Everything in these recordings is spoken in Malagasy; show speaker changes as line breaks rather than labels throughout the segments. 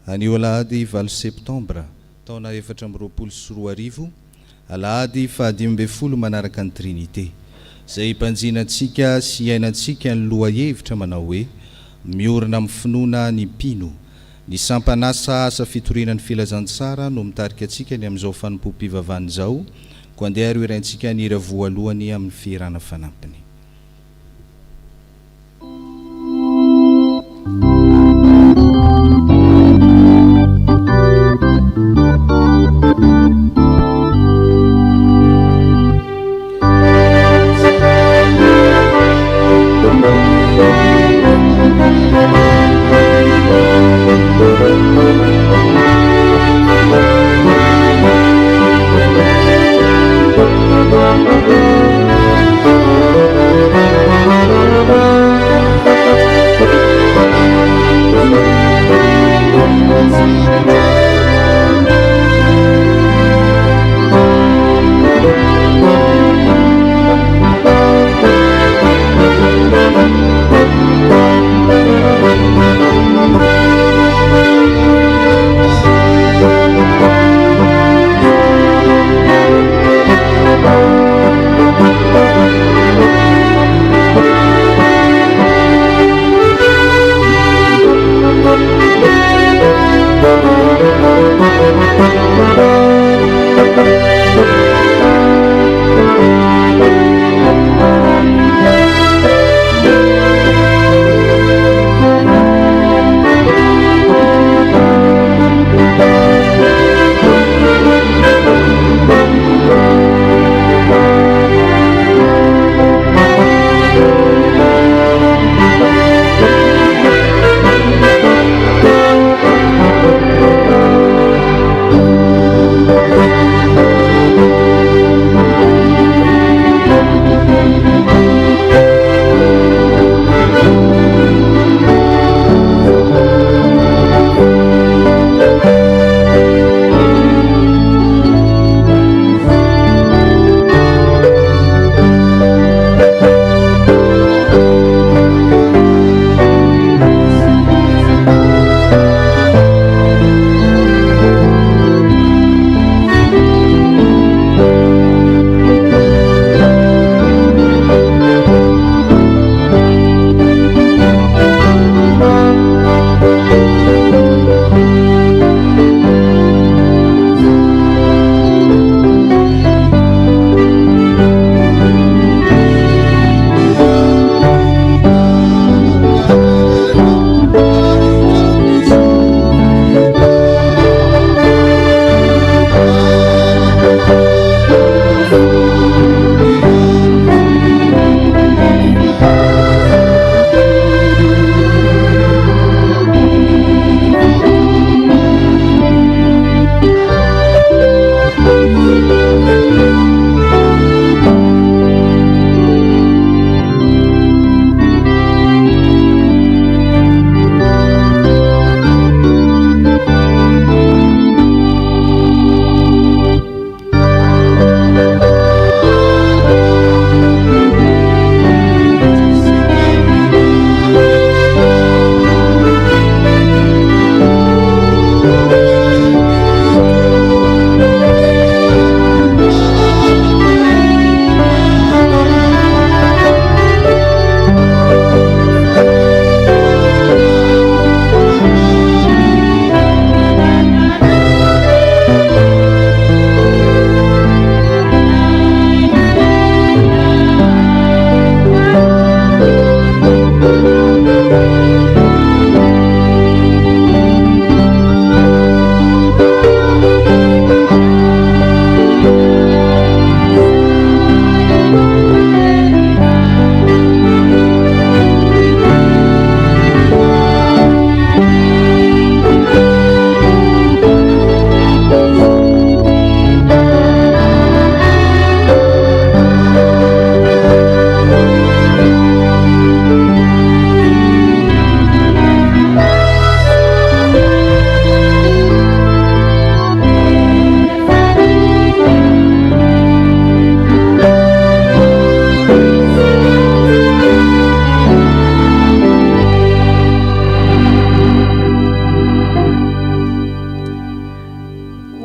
Anio alahady 9 septambra taona 2024 alahady fahadimy manaraka ny trinité zay mpanjinantsika sy iainantsika ny lohahevitra manao hoe miorina amin'ny finoana ny mpino ny sampanasa asa fitorinan'ny filazantsara no mitarika atsika ny amin'izao fanompo-pivavahana zao ko andeha ary iraintsika ny hira voalohany amin'ny fiarana fanampiny.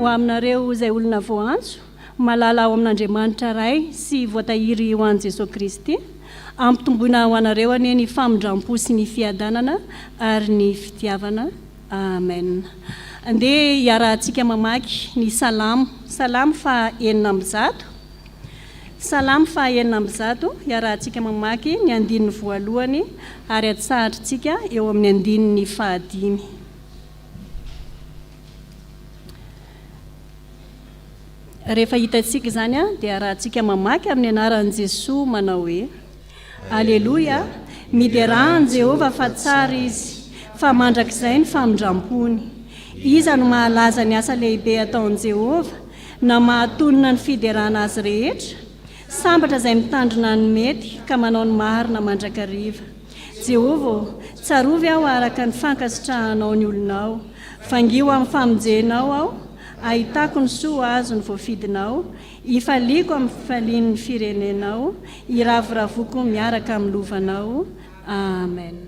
ho aminareo izay olona voantso malala ao amin'Andriamanitra ray sy voatahiry ho an'i Jesosy Kristy ampitomboina ho anareo anie ny famindram-po sy ny fiadanana ary ny fitiavana. Amen. Andeha hiara-antsika mamaky ny salamo fa 900. Salamo fa 900 hiara-antsika mamaky ny andininy voalohany ary atsahatritsika eo amin'ny andininy fahadimy. Rehefa hitantsika izany dia arahantsika mamaky amin'ny anaran'i Jesosy manao hoe: Aleluia, miderany Jehova fa tsara izy, fa mandrakizay ny famindram-pony. Iza no mahalaza ny asa lehibe ataon'i Jehova, na mahatonona ny fiderana azy rehetra, sambatra izay mitandrina ny mety ka manao ny marina mandrakariva. Jehova, tsarovy aho araka ny fankasitrahanao ny olonao, fangio amin'ny famonjenao aho, ahitako ny soa azo ny voafidinao, ifaliako amin'ny fifalian'ny ny firenenao, iravoravoko miaraka amin'ny lovanao. Amen.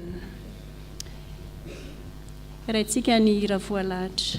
Raintsika ny hira voalahatra.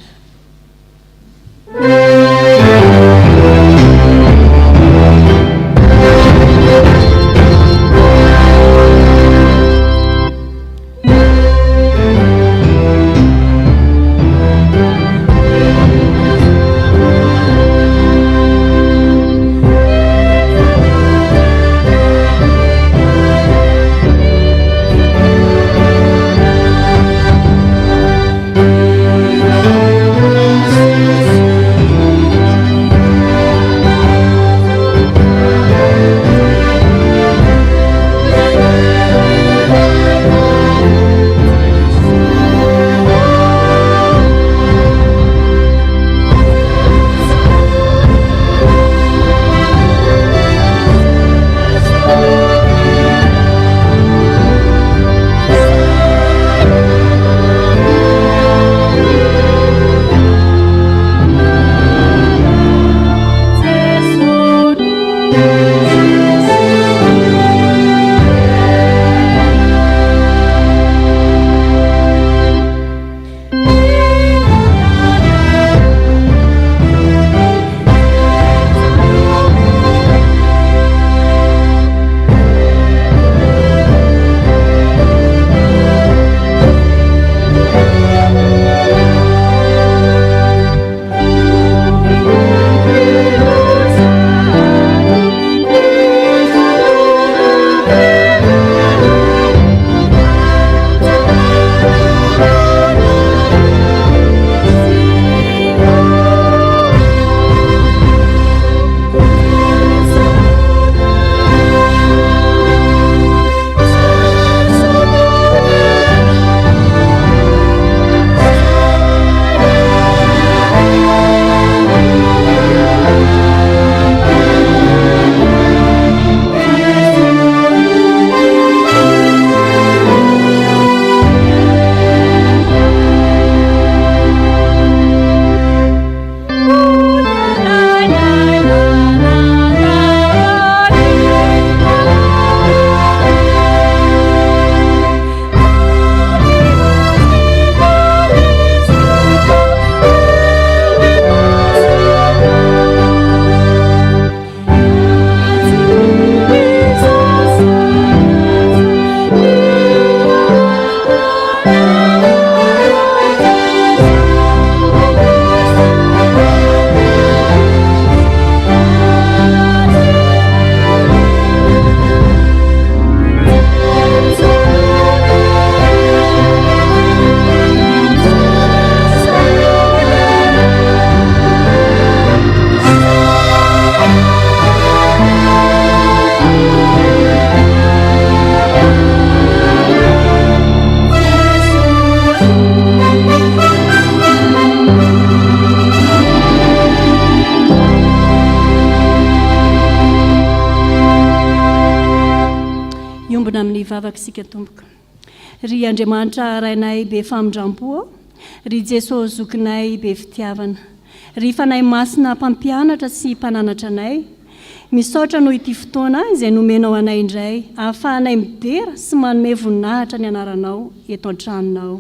Sika tomboka ry Andriamanitra rainay be famindram-po, ry Jesosy zokinay be fitiavana, ry fanay masina mpampianatra sy mpananatra anay, misaotra noho ity fotoana izay nomenao anay indray ahafahanay midera sy manome voninahitra ny anaranao eto an-tranonao.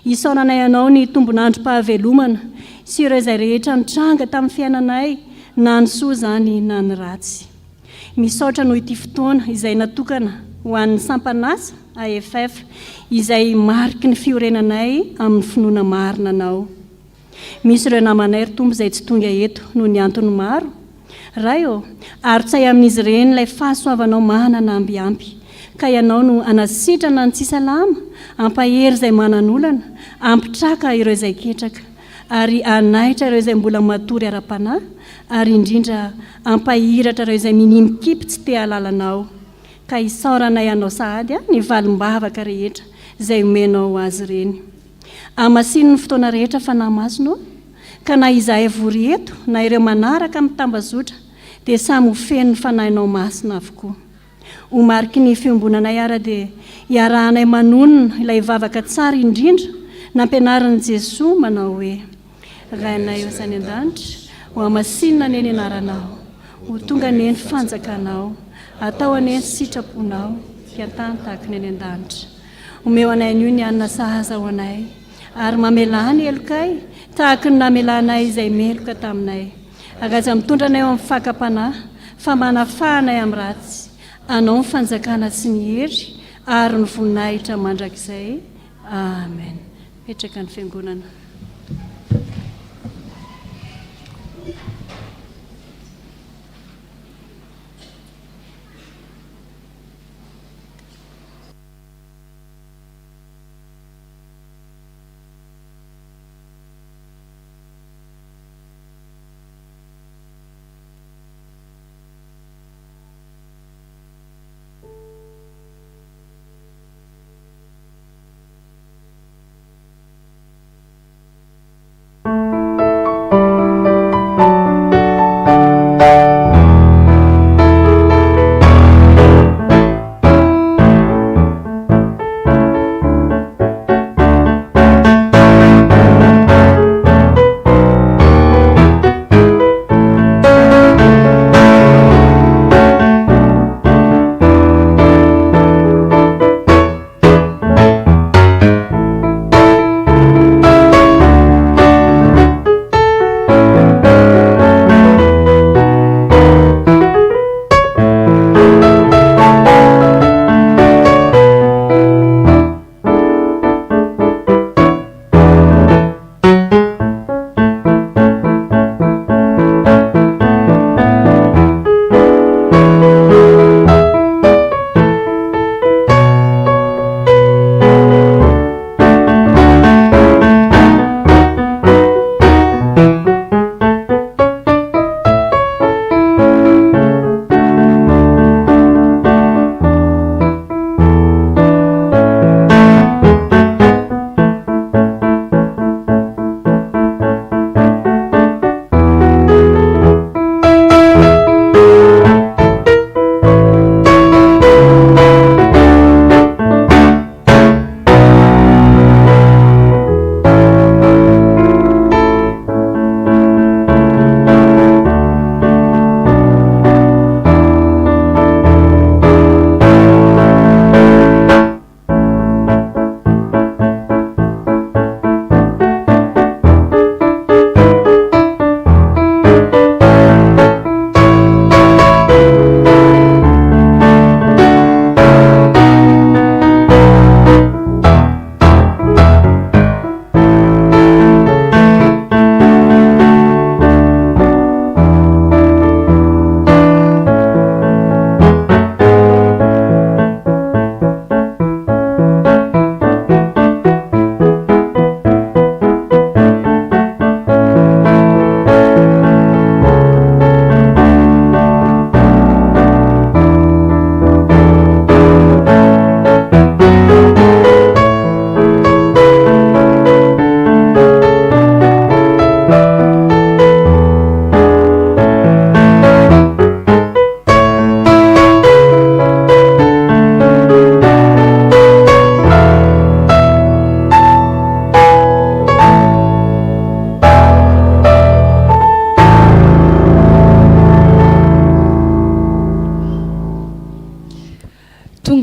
Isaoranay anao ny tombonandrom-pahavelomana sy ireo izay rehetra nitranga tamin'ny fiainanay na ny soa zany na ny ratsy. Misaotra noho ity fotoana izay natokana ho an'ny sampanasa AFF izay mariky ny fiorenanay amin'ny finoana marina anao. Misy ireo namanay ry Tombo izay tsy tonga eto noho ny antony maro. Ray ary-tsay amin'izy ireny ilay fahasoavanao manana ambiampy, ka ianao no anasitrana ny tsy salama, ampahery izay manan'olana, ampitraka ireo izay ketraka, ary anahitra ireo izay mbola matory ara-panahy, ary indrindra ampahiratra ireo izay minimikipy tsy te halalanao. Ka isaoranay anao sahady ny valim-bavaka rehetra izay omenao azy ireny. Amasino ny fotoana rehetra fa namasonao, ka na izahay vory eto na ireo manaraka amin'ny tambazotra dia samy ho feno ny fanahinao masina avokoa. Ho mariky ny fiombonanay ara dia iarahanay manonona ilay vavaka tsara indrindra nampianarin'i Jesosy manao hoe: Rainay izany an-danitra, ho amasinina ny anaranao, ho tonga ny fanjakanao, atao any sitraponao, hiatany tahaka ny an-danitra. Omeo anay an'io ny anina sahaza ho anay, ary mamela ny elokay tahaka ny namelanay izay meloka taminay. Agaza mitondra anay amin'ny fakam-panahy, fa manafahanay amin'ny ratsy, anao ny fanjakana sy ny hery ary ny voninahitra mandrakizay. Amen. Petraka ny fiangonana.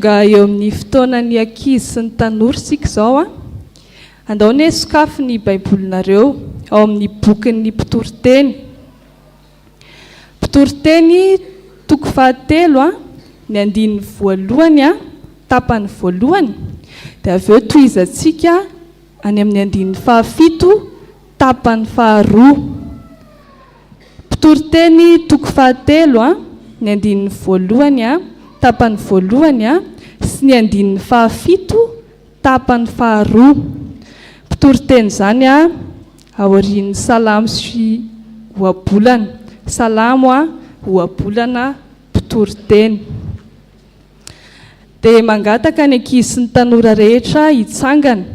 tonga eo amin'ny fotoanany ankizy sy ny tanora sika izao a, andao ny hoe sokafy ny baibolinareo ao amin'ny bokin'ny mpitoriteny. Mpitoriteny toko fahatelo a, ny andininy voalohany a, tapany voalohany, dia avy eo tohizantsika any amin'ny andininy fahafito, tapany faharoa. Mpitoriteny toko fahatelo a, ny andininy voalohany a, tapany voalohany a, sy ny andininy fahafito, tapany faharoa. Mpitoriteny zany a, aorian'ny salamo sy ohabolana. Salamo a, ohabolana, mpitoriteny. Dia mangataka ny ankizy sy ny tanora rehetra hitsangana,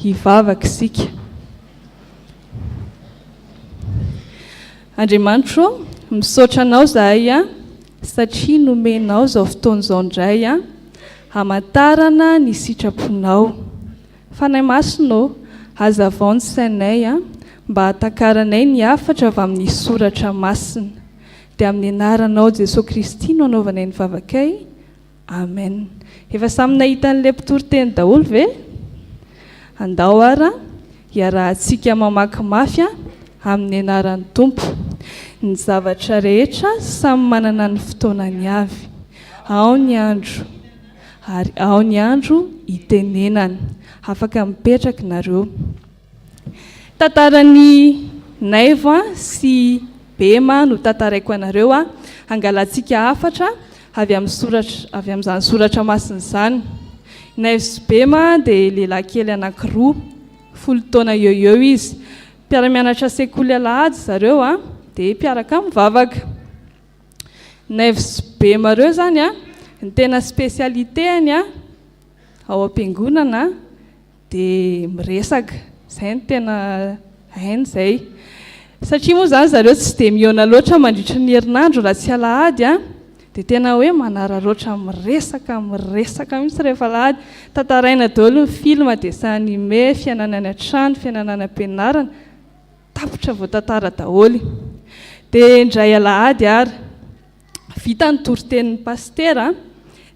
hivavaka isika. Andriamanitro, misaotra anao zahay a, satria nomenao izao fotoana izao indray a, hamantarana ny sitraponao. Fanahy masonao, hazavao ny sainay a, mba hatakaranay ny hafatra avy amin'ny soratra masina. Dia amin'ny anaranao Jesosy Kristy no anaovanay ny vavakay. Amen. Efa samy nahita an'ilay mpitoriteny daholo ve? Andao ara, hiarahantsika mamaky mafy amin'ny anaran'ny Tompo. Ny zavatra rehetra samy manana ny fotoanany avy. Ao ny andro, ary ao ny andro itenenana. Afaka mipetraka nareo. Tantarany Naivo sy Bema no tantaraiko anareo a, hangalantsika hafatra avy amin'izany soratra masina izany. Naivo sy Bema dia lehilahy kely anankiroa, 10 taona eo izy. Mpiara-mianatra sekoly Alahady zareo a, dia mpiaraka mivavaka. Naivo sy Bema reo zany a, ny tena spesialiteany a, ao am-piangonana dia miresaka. Izay ny tena hainy izay. Satria moa zany zareo tsy dia mihaona loatra mandritra ny herinandro raha tsy Alahady a, dia tena hoe manararoatra miresaka mihitsy rehefa Alahady. Tantaraina daholo ny film, dessin animé, fiainana any an-trano, fiainana any am-pianarana, tapitra voatantara daholo. Dia indray Alahady ary, vita ny toritenin'ny pastera,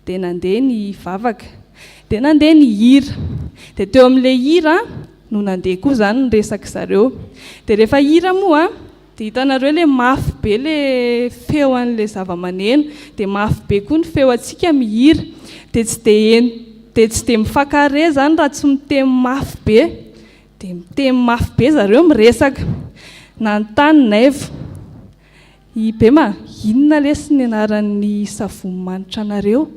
dia nandeha ny vavaka, dia nandeha ny hira. Dia teo amin'ilay hira no nandeha koa zany ny resaka zareo. Dia rehefa hira moa dia hitanareo ilay mafy be ilay feo an'ilay zava-maneno, dia mafy be koa ny feo antsika mihira. Dia tsy dia mifankare zany raha tsy miteny mafy be, dia miteny mafy be zareo miresaka. Nanontany Naivo, i Bema, inona lesy ny anaran'ny savony manitra anareo?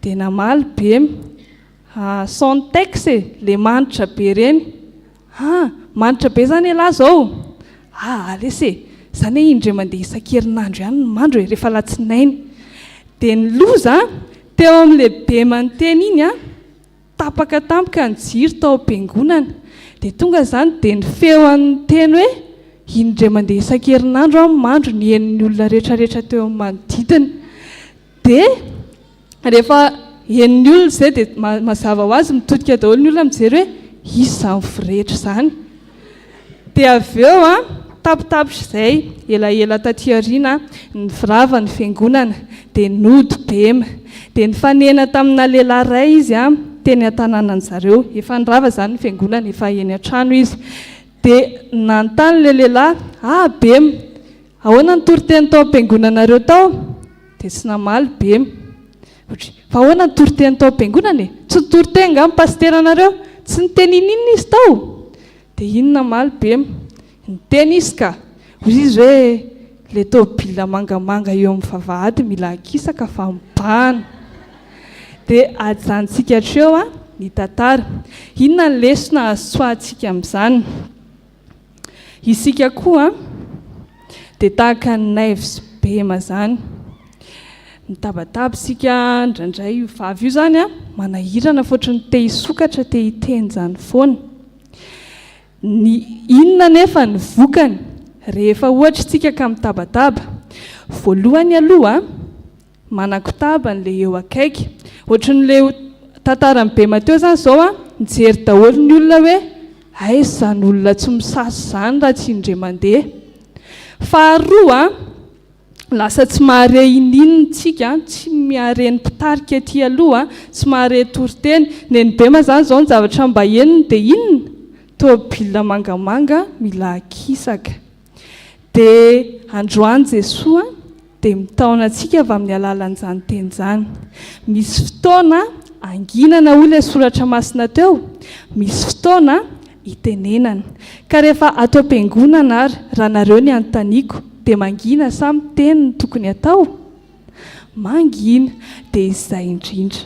Dia namaly Bema, Sontex le manitra be reny. Manitra be zany lahy zao. Lesy zany hoe indray mandeha isan-kerinandro ihany ny mandro rehefa latsinainy. Dia ny loza teo amin'ilay Bema ny teny iny a, tapaka ny jiro tao am-piangonana. Dia tonga zany dia ny feo an'ny teny hoe indray mandeha isan-kerinandro amin'ny mandro ny henon'ny olona rehetrarehetra teo amin'ny manodidina. Dia rehefa henon'ny olona izay dia mazava ho azy mitodika daholo ny olona mijery hoe izy izany firehetra izany. Dia avy eo tapitapitra izay elaela taty aoriana ny firava ny fiangonana, dia nody Bema. Dia nifanena tamina lehilahy iray izy teny an-tanànan zareo. Efa nirava izany ny fiangonana, efa eny an-trano izy. Dia nanontany ilay lehilahy, Bema, ahoana ny toriteny tao am-piangonanareo tao? Dia tsy namaly Bema. Fa ahoana ny toriteny tao am-piangonana? Tsy toriteny nga ny pasteranareo? Tsy niteny inona izy tao? Dia inona namaly Bema? Niteny izy ka. Hoy izy hoe ilay tôbila mangamanga eo amin'ny vavahady mila akisaka fa mibahana. Dia ajanontsika hatreo ny tantara. Inona ny lesona asoahantsika amin'izany? Isika koa dia tahaka ny Naivo sy Bema zany. Mitabataba isika indraindray io vavy io zany manahirana fotrany te hisokatra, te hiteny zany foana. Ny inona nefa ny vokany rehefa ohatra isika ka mitabataba? Voalohany aloha manakotaba n'ilay eo akaiky. Ohatran'ilay tantaran'ny Bema teo zany zao nijery daholo ny olona hoe izany olona tsy misasy zany raha tsy indray mandeha. Faharoa lasa tsy mahare ininitsika tsy mihareny mpitarika aty aloha tsy mahare toriteny nenibema zany zao ny zavatra mba eniny dia inona tôbila mangamanga mila akisaka dia androany Jesosy dia mitaona antsika avy amin'ny alalan'izany teny izany. Misy fotoana anginana hoy ilay soratra masina teo, misy fotoana itenenana. Ka rehefa atao am-piangonana ary raha nareo ny anontaniako dia mangina sa miteny ny tokony atao? Mangina, dia izay indrindra.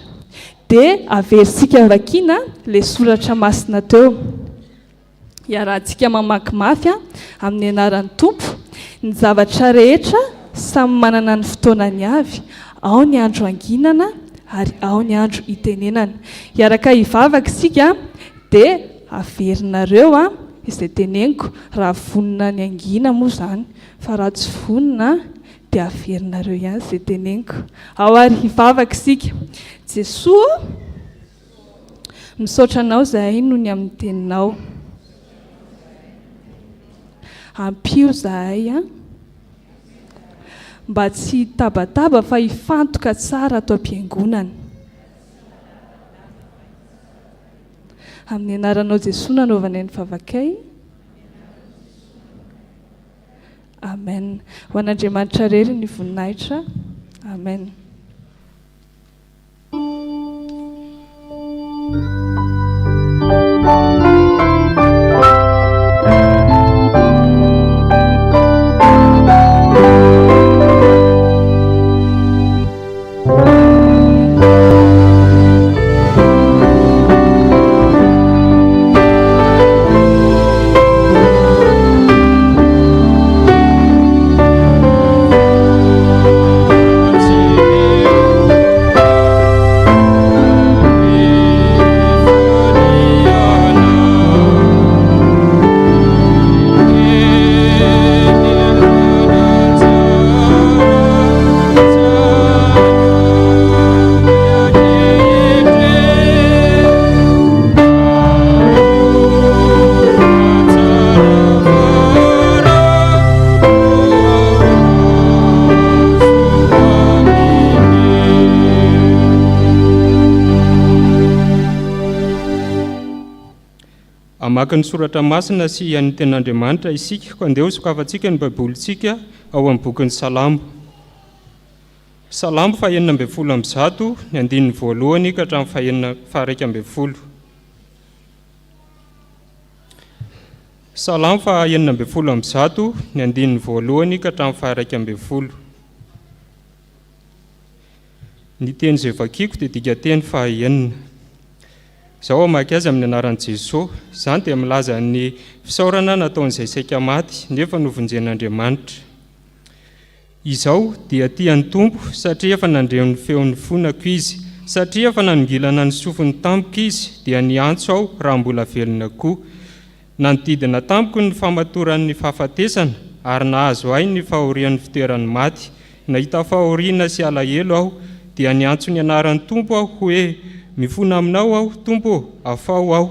Dia averintsika vakiana ilay soratra masina teo. Iarahantsika mamaky mafy amin'ny anaran'ny Tompo. Ny zavatra rehetra samy manana ny fotoanany avy, ao ny andro anginana ary ao ny andro itenenana. Iaraka hivavaka isika dia averinareo izay teneniko, raha vonina ny angina moa izany, fa raha tsy vonina dia averinareo ihany izay teneniko. Ao ary hivavaka isika. Jesosy, misaotra anao zahay noho ny amin'ny teninao. Ampio zahay mba tsy tabataba fa hifantoka tsara atao am-piangonana. Amin'ny anaranao Jesosy nanaovana ny vavakay. Amen. Ho an'Andriamanitra rery ny voninahitra. Amen.
Maka ny soratra masina sy an'ny ten'Andriamanitra isika, ko andeha ho sokafantsika ny baibolitsika ao amin'ny bokin'ny Salamo. Salamo 140 ny andininy voalohany ka hatramin'ny 140. Salamo 140 ny andininy voalohany ka hatramin'ny 140. Ny teny izay vakiako dia dika teny 9. Zao amaky azy amin'ny anaran'i Jesosy, izany dia milaza ny fisaorana nataon'izay saika maty nefa novonjen'Andriamanitra. Izao dia tian'ny Tompo satria efa nandreo ny feon'ny fonako izy, satria efa nanongilana ny sofin'ny tampoko izy, dia niantso aho raha mbola velona koa. Nanodidina tampoko ny famatoran'ny fahafatesana ary nahazo ahy ny fahorian'ny fitoeran'ny maty. Nahita fahoriana sy alahelo aho, dia niantso ny anaran'ny Tompo aho hoe mifona aminao aho, Tompo, afao aho.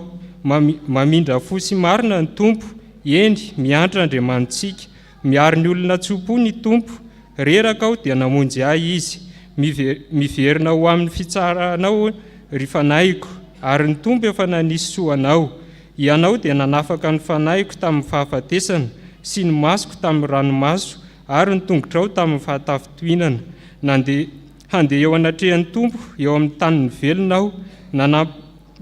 Mamindra fo sy marina ny Tompo, eny miandra Andriamanitsika. Miaro ny olona tsopo ny Tompo, reraka aho dia namonjy ahy izy. Miverina ho amin'ny fitsaranao ry fanahyko, ary ny Tompo efa nanisy soanao. Ianao dia nanafaka ny fanahyko tamin'ny fahafatesana sy ny masoko tamin'ny ranomaso, ary ny tongotrao tamin'ny fahatafitohinana. Handeha eo anatrehan'ny Tompo eo amin'ny tany velona aho,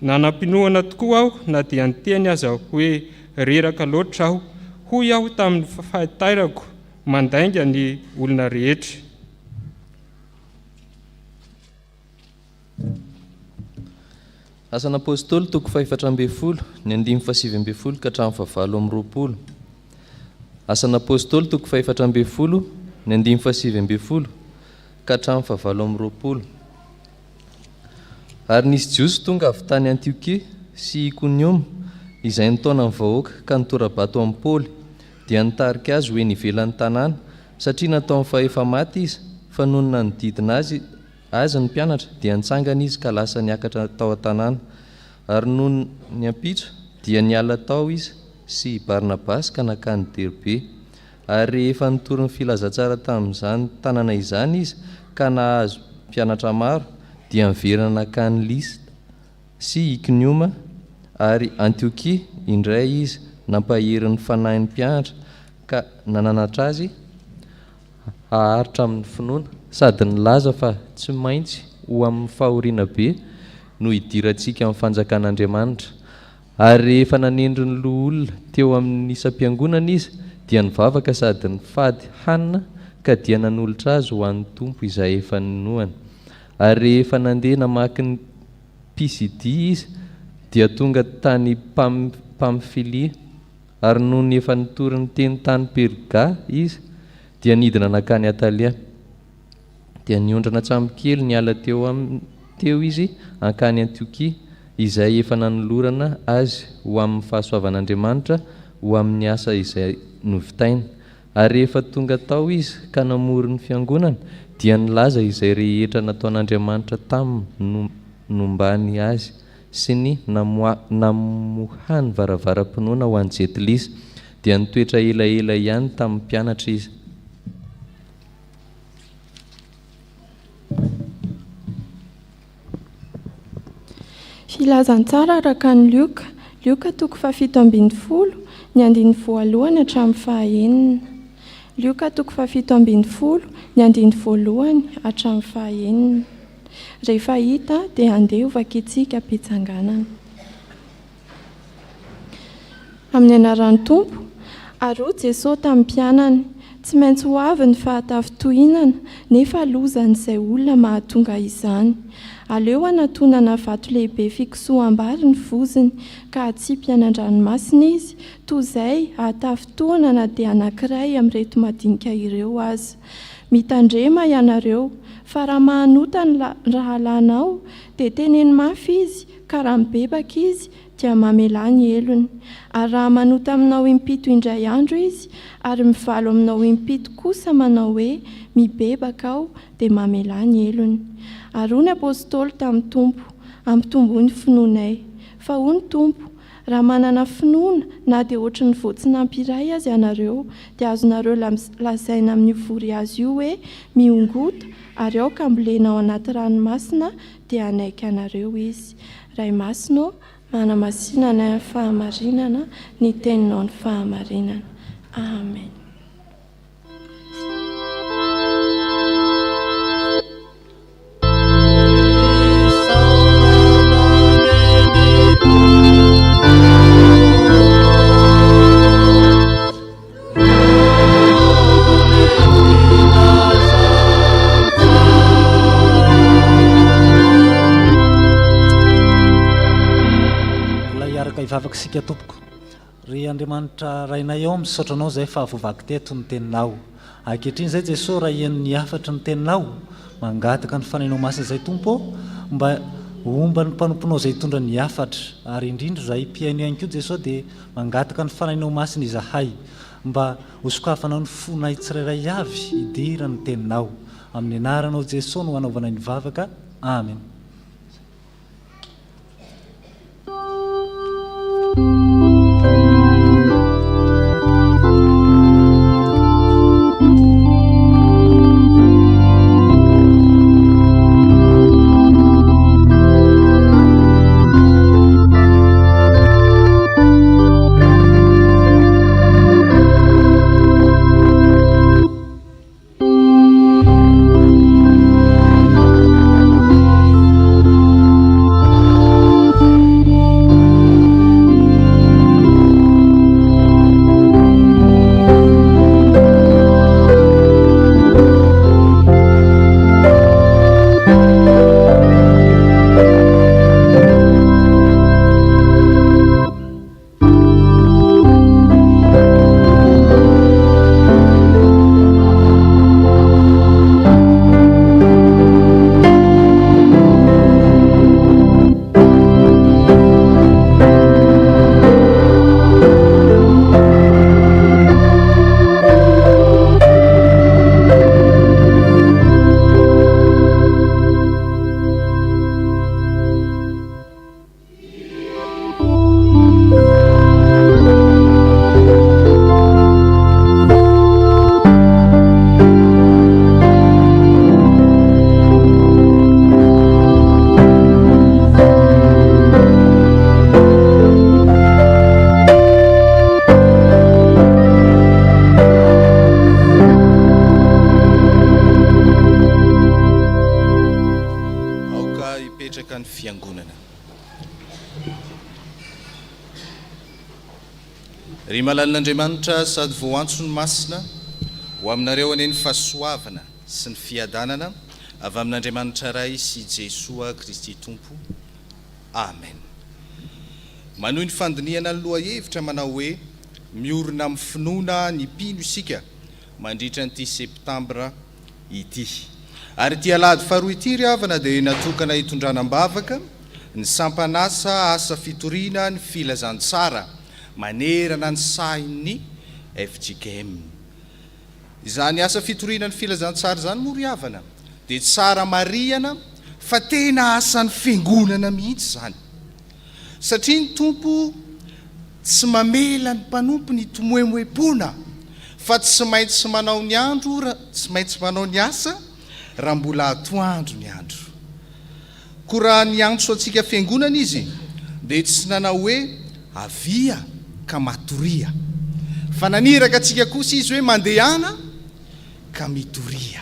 nanampinoana tokoa aho na dia niteny aza hoe reraka loatra aho. Hoy aho tamin'ny fahitairako, mandainga ny olona rehetra.
Asan'Apôstôly toko 420 ny 570 ka hatramin'ny 720. Asan'Apôstôly toko 420 ny 570 ka hatramin'ny 720. Ary nisy jiosy tonga avy tany Antiokia sy Ikonioma izay nitaona ny vahoaka ka nitora-bato amin'ny Paoly, dia nitarika azy hoe nivelan'ny tanàna satria natao ny fahefa maty izy, fa noho nanodidina azy ny mpianatra dia nitsangana izy ka lasa niakatra tao an-tanàna. Ary noho ny ampitso dia niala tao izy sy Barnabasy ka nakany Derbe. ary rehefa nitoriny filazantsara tamin'izany tanàna izany izy ka nahazo mpianatra maro dia miverana nakany Lista sy Ikonioma ary Antiokia. Indray izy nampahery ny fanahin'ny mpianatra ka nananatra azy aharitra amin'ny finoana sady nilaza fa tsy maintsy ho amin'ny fahoriana be no hidirantsika amin'ny fanjakan'Andriamanitra. Ary rehefa nanendry ny loha olona teo amin'ny isam-piangonana izy dia nivavaka sady nifady hanina ka dia nanolotra azy ho an'ny tompo izay efa ninoany. Ary rehefa nandeha namaky ny Pisidia izy dia tonga tany Pamfilia, ary noho ny efa nitory ny teny tany Perga izy dia nidina nakany Atalia. Dia niondrana tsamokely niala teo izy ankany Antiokia izay efa nanolorana azy ho amin'ny fahasoavan'Andriamanitra ho amin'ny asa izay novitainy. Ary rehefa tonga tao izy ka namory ny fiangonana dia nilaza izay rehetra nataon'Andriamanitra taminy nombany azy sy ny namohany varavaram-pinoana ho an'ny jetilisa. Dia nitoetra elaela ihany tamin'ny mpianatra izy.
Filazantsara araka ny Lioka toko 7:10 ny 1:1 hatramin'ny 5. Lioka toko 7:10 ny 1:1 hatramin'ny 5. Rehefa hita dia andeha ovakitsika am-pitsanganana. Amin'ny anaran'ny Tompo, aroa Jesosy tamin'ny mpianany, tsy maintsy ho avy ny fahatafitohinana nefa lozan'izay olona mahatonga izany. Aleo anatonana vato lehibe fiksoam-bary ny voziny ka atsipy any an-dranomasina izy, toy izay ahatafitohana na dia anankiray amin'ireto madinika ireo aza. Mitandrema ianareo, fa raha mahanota ny rahalanao dia teneny mafy izy, ka raha mibebaka izy dia mamela ny elony. Ary raha manota aminao impito indray andro izy, ary mivalo aminao impito kosa manao hoe mibebaka aho dia mamela ny elony. Ary ny apôstôly tamin'ny Tompo, ampitombo ny finoanay. Fa hoy ny Tompo, raha manana finoana na dia ohatry ny voatsin'ampy iray azy ianareo, dia azonareo lazaina amin'ny vory azy io hoe miongota, ary ao ka ambolena ao anaty ranomasina dia anaiky anareo izy. Ray masino, manamasinana ny fahamarinana, ny teninao ny fahamarinana. Amen.
Ivavaka sika tompoko ry Andriamanitra rainay ao misaotra anao zay fa avovaky teto ny teninao. Ankehitriny zay Jesosy raha ian'ny afatra ny teninao, mangataka ny fanainao masina zay tompo mba omba ny mpanomponao zay hitondra ny afatra, ary indrindra zay mpiaino ihany koa Jesosy dia mangataka ny fanainao masina izahay mba hosokafanao ny fonay tsirairay avy hidira ny teninao. Amin'ny anaranao Jesosy no hanaovanay ny vavaka. Amen.
malalin'Andriamanitra sady voantsony masina ho aminareo any ny fahasoavana sy ny fiadanana avy amin'Andriamanitra ray sy Jesosy Kristy Tompo. Amen. Manohy ny fandiniana ny lohahevitra manao hoe miorina amin'ny finoana ny mpino isika mandritra nyity Septambra ity. Ary ity alahady faharoa ity ry havana dia natokana hitondranam-bavaka ny sampanasa asa fitoriana ny filazantsara manerana ny sahin'ny 𝗧𝗥𝗜𝗔𝗏. Izany asa fitoriana ny filazantsara zany moa ry havana dia tsara mariana fa tena asan'ny fiangonana mihitsy zany, satria ny tompo tsy mamela ny mpanompo ny tomoemoepona fa tsy maintsy manao ny andro, tsy maintsy manao ny asa raha mbola atoandro ny andro. Koa raha ny antso antsika fiangonana izy dia tsy nanao hoe avia ka matoria, fa naniraka antsika kosa izy hoe mandehana ka mitoria.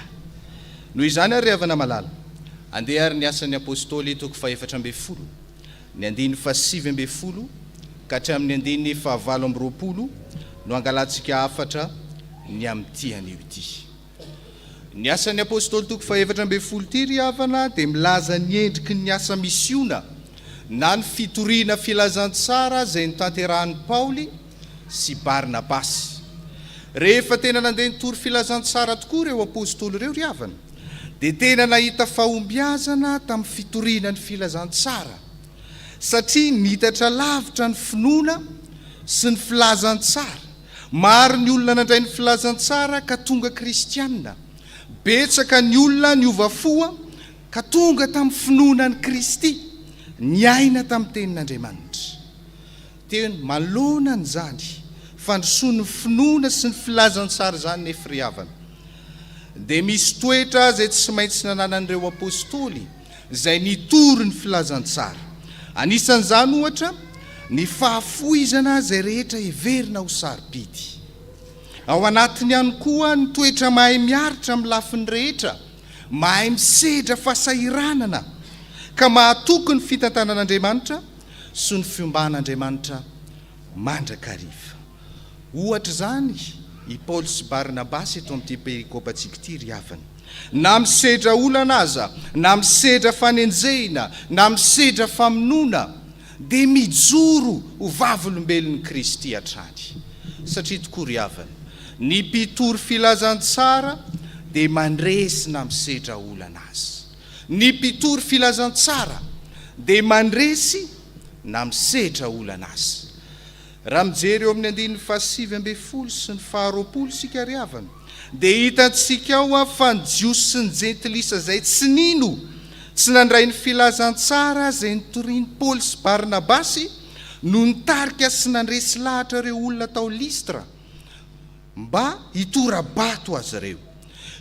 Noho izany ary havana malala andeha ary ny asan'ny apôstôly toko 4 ny andiny 7 ka hatramin'ny andiny 9 no angalantsika afatra ny amin'ity anio ity. Ny asan'ny apôstôly toko 4 ity ry havana dia milaza ny endriky ny asa misiona na ny fitoriana filazantsara izay nitanterahan'i Paoly sy Barnabasy. Rehefa tena nandeha nitory filazantsara tokoa ireo apôstôly ireo ry havana dia tena nahita fahombiazana tamin'ny fitoriana ny filazantsara, satria nitatra lavitra ny finoana sy ny filazantsara. Maro ny olona nandray ny filazantsara ka tonga kristianina, betsaka ny olona ny ovafoa ka tonga tamin'ny finoana ny Kristy, ny aina tamin'ny tenin'Andriamanitra. Teny malona ny zany fandrosoan'ny finoana sy ny filazantsara zany nefa ry havana. Dia misy toetra izay tsy maintsy nananan'ireo apôstôly izay nitory ny filazantsara. Anisan'izany ohatra ny fahafoizana izay rehetra heverina ho sarobidy. Ao anatiny ihany koa ny toetra mahay miaritra amin'ny lafiny rehetra, mahay misedra fahasahiranana ka mahatoky ny fitantanan'Andriamanitra sy ny fiomban'Andriamanitra mandrakariva. Ohatra zany i Paoly sy Barnabasy eto amin'ity perikôpantsika ity ry havana. Na misedra olana aza, na misedra fanenjehina, na misedra famonoana, dia mijoro ho vavolombelon'ny Kristy hatrany. Satria tokoa ry havana, ny mpitory filazantsara dia mandresy na misedra olana azy. Ny mpitory filazantsara dia mandresy na misedra olana azy. Raha mijery eo amin'ny andiny 7 sy ny 20 sika ry havana dia hitantsika ao fa ny 𝗔𝗟𝗔𝗛𝗛𝗛 izay tsy nino, tsy nandray ny filazantsara izay nitorian'i Paoly sy Barnabasy no nitarika sy nandresy lahatra ireo olona tao Listra mba hitora-bato azy ireo.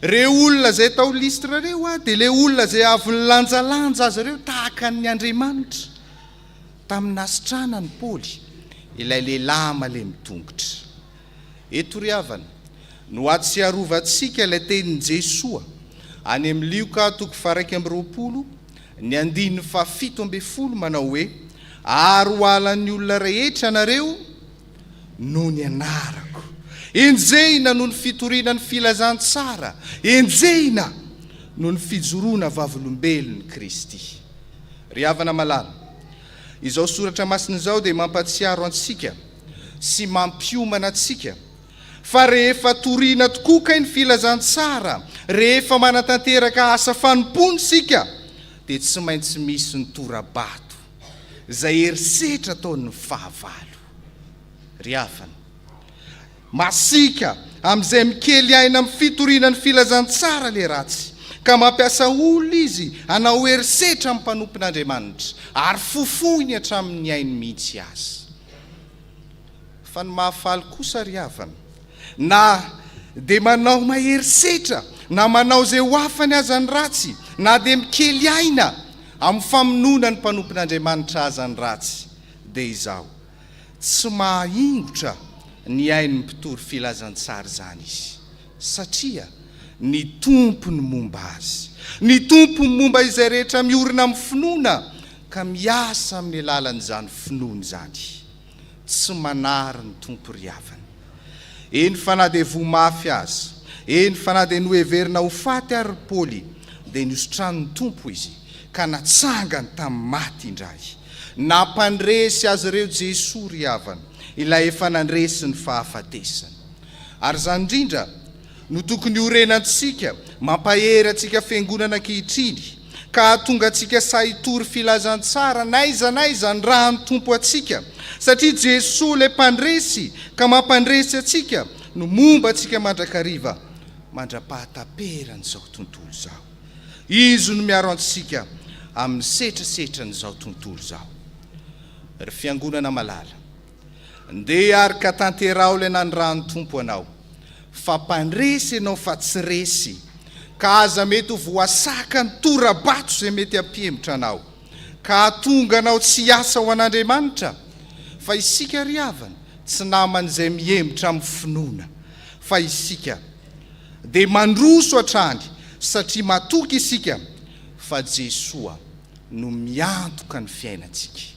Ireo olona izay tao Listra ireo dia ilay olona izay avy nilanjalanja azy ireo tahaka ny Andriamanitra tamin'ny nasitranany Paoly, ilay lehilahy malemy tongotra. Eto ry havana no atsiarovantsika ilay tenin'i Jesosy any amin'ny Lioka toko 2 ny andiny 17 manao hoe ary ho alan'ny olona rehetra anareo no ny anarako. Enjehina no ny fitoriana ny filazantsara, enjehina no ny fijoroana vavolombelon'ny Kristy. Ry havana malala, izao soratra masina izao dia mampatsiaro antsika sy mampiomana antsika fa rehefa toriana tokoa ny filazantsara, rehefa manatanteraka asa fanompony sika, dia tsy maintsy misy ny tora-bato izay herisetra ataon'ny fahavalo. Ry havana, masika amin'izay mikely aina amin'ny fitoriana ny filazantsara le ratsy ka mampiasa olona izy hanao herisetra amin'ny mpanompon'Andriamanitra ary fofoiny hatramin'ny ainy mihitsy azy. Fa ny mahafaly kosa ry havana, na dia manao maherisetra na manao izay ho afany aza ny ratsy, na dia mikely aina amin'ny famonoana ny mpanompon'Andriamanitra aza ny ratsy, dia izao tsy mahingotra ny ainy mpitory filazantsara zany izy, satria ny tompony momba azy, ny tompony momba izay rehetra miorina amin'ny finoana ka miasa amin'ny alalan'izany finoana zany. tsy manary ny tompo ry havana. Eny fa na dia vomafy azy, eny fa na dia noheverina ho faty ary Paoly, dia niosotranony tompo izy ka natsangany tamin'ny maty indray. Nampandresy azy ireo Jesosy ry havana, ilay efa nandresy ny fahafatesany. Ary zany indrindra no tokony horenantsika mampahery antsika fiangonana ankehitriny, ka hatonga antsika sahitory filazantsara naiza ny raha ny tompo antsika, satria Jesosy le mpandresy ka mampandresy antsika no momba antsika mandrakariva mandra-pahataperan'izao tontolo izao. Izy no miaro antsika amin'ny setrasetran'izao tontolo izao. Ry fiangonana malala, ndeha arika tanterao le nandrany tompo anao, fa mpandresy ianao fa tsy resy, ka aza mety ho voasaka ny tora-bato izay mety hampiemotra anao, ka hatonga anao tsy hiasa ho an'Andriamanitra. Fa isika ry havana tsy naman'izay miemotra amin'ny finoana, fa isika dia mandroso hatrany, satria matoky isika fa Jesosy no miantoka ny fiainantsika.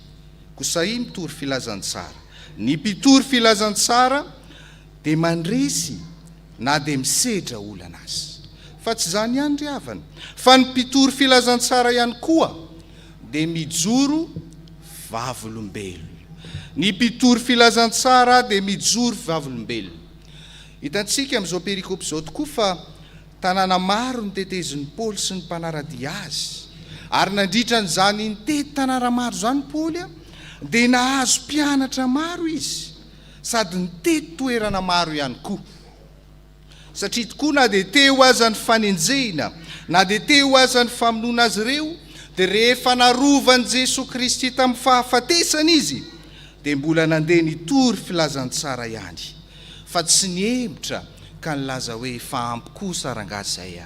Kosa iny mitory filazantsara, ny mpitory filazantsara dia mandresy na dia misedra olana azy. Fa tsy zany ihany ry havana, fa ny mpitory filazantsara ihany koa dia mijoro vavolombelona. Ny mpitory filazantsara dia mijoro vavolombelona. Hitantsika amin'izao perikopy izao tokoa fa tanàna maro ny tetezin'ny Paoly sy ny mpanaradia azy, ary nandritra n'izany nitety tanàna maro zany Paoly dia nahazo mpianatra maro izy, sady nitety toerana maro ihany koa. Satria tokoa na dia teo aza ny fanenjehina, na dia teo aza ny famonoana azy ireo, dia rehefa narovany Jesosy Kristy tamin'ny fahafatesana izy, dia mbola nandeha nitory filazantsara ihany, fa tsy niemotra ka nilaza hoe fa ampy kosa rangazy izay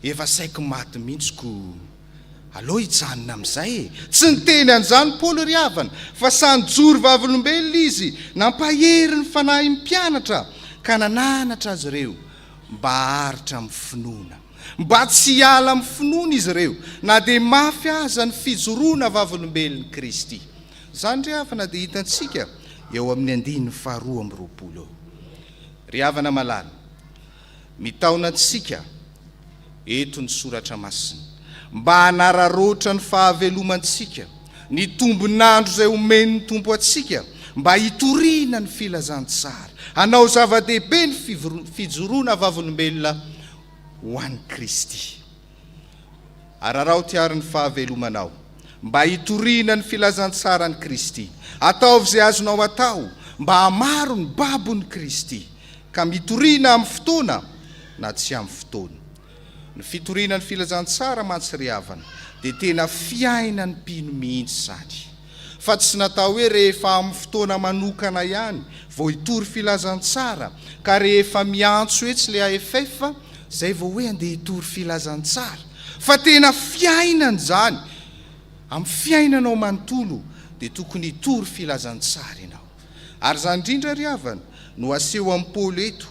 efa saiko maty mihitsiko, aloha hijanona amin'izay. Tsy niteny an'izany Paoly ry havana, fa sanjoro vavolombelona izy, nampahery ny fanahy mpianatra ka nananatra azy ireo mba haritra amin'ny finoana, mba tsy hiala amin'ny finoana izy ireo, na dia mafy aza ny fijoroana vavolombelon'i Kristy. Zany ry havana dia hitantsika eo amin'ny 2:20. Ry havana malala, mitaona antsika eto ny soratra masina, mba hanararoatra ny fahavelomantsika, ny tombonandro izay omen'ny tompo antsika, mba hitoriana ny filazantsara, hanao zava-dehibe ny fijoroana vavolombelona ho an'i Kristy. Ararao tiary ny fahavelomanao, mba hitoriana ny filazantsara ny Kristy, ataovy izay azonao atao mba hamaro ny babon'ny Kristy, ka mitoriana amin'ny fotoana na tsy amin'ny fotoana. Ny fitoriana ny filazantsara mantsy ry havana dia tena fiaina ny mpino mihitsy zany, fa tsy natao hoe rehefa amin'ny fotoana manokana ihany vao hitory filazantsara, ka rehefa miantso etsy le AFF zay vao hoe andeha hitory filazantsara, fa tena fiainana zany. Amin'ny fiainanao manontolo dia tokony hitory filazantsara ianao. Ary zany indrindra ry havana no aseho amin'ny Paoly eto,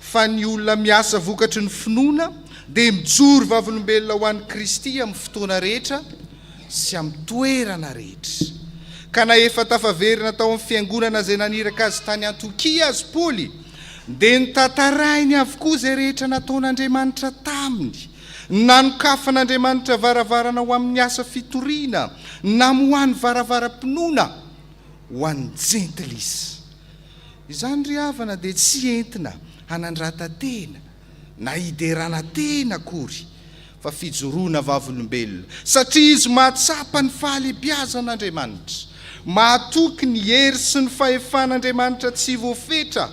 fa ny olona miasa vokatry ny finoana dia mijoro vavolombelona ho an'i Kristy amin'ny fotoana rehetra sy amin'ny toerana rehetra. Ka na efa tafaverina tao amin'ny fiangonana izay naniraka azy tany Antiokia azy Paoly, dia nitantarainy avokoa izay rehetra nataon'Andriamanitra taminy, nanokafan'Andriamanitra varavarana ho amin'ny asa fitoriana, namohany varavara-pinoana ho an'ny jentilisa. Izany ry havana dia tsy entina hanandratantena na hiderana tena akory, fa fijoroana vavolombelona, satria izy mahatsapa ny fahalebiazan'Andriamanitra, mahatoky ny hery sy ny fahefan'Andriamanitra tsy voafetra,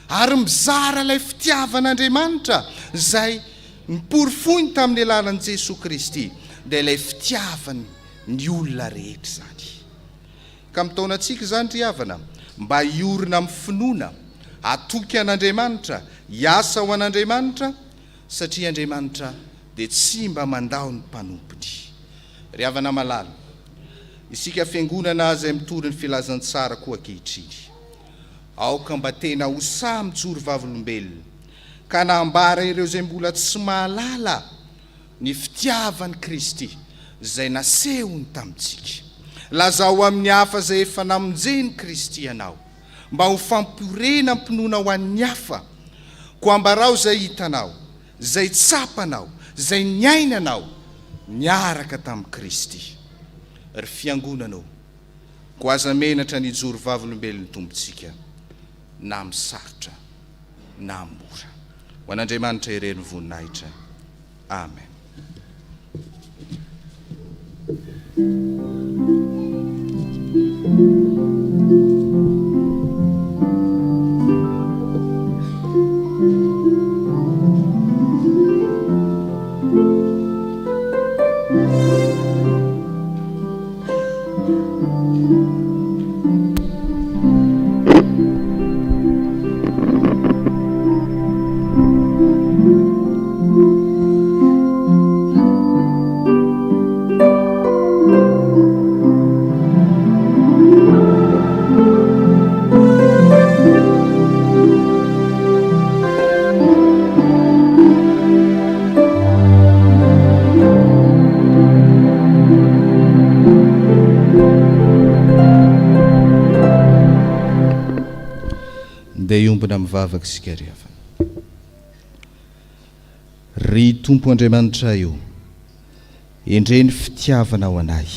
ary mizara ilay fitiavan'Andriamanitra izay niporifoiny tamin'ny alalan'i Jesosy Kristy, dia ilay fitiavany ny olona rehetra zany. Ka mitaona antsika zany ry havana mba hiorina amin'ny finoana, atoky an'Andriamanitra, hiasa ho an'Andriamanitra, satria Andriamanitra dia tsy mba mandao ny mpanompony. Ry havana malala, isika fiangonana izay mitory ny filazantsara koa ankehitriny, aoka mba tena ho sa mijoro vavolombelona, ka nahambara ireo izay mbola tsy mahalala ny fitiavan'i Kristy izay nasehony tamintsika, lazao amin'ny hafa izay efa namonjeny Kristy ianao, mba ho famporena mpinoana ho an'ny hafa, ko ambarao izay hitanao, izay tsapanao, izay niainanao niaraka tamin'i Kristy. Ry fiangonanao, ko aza menatra ny joro vavolombelon'ny tompontsika, na misarotra na mora. Ho an'Andriamanitra ireny voninahitra. Amen. Dia iombona mivavaka isika rehefa. Ry Tompo Andriamanitra io, endre ny fitiavana ao anay,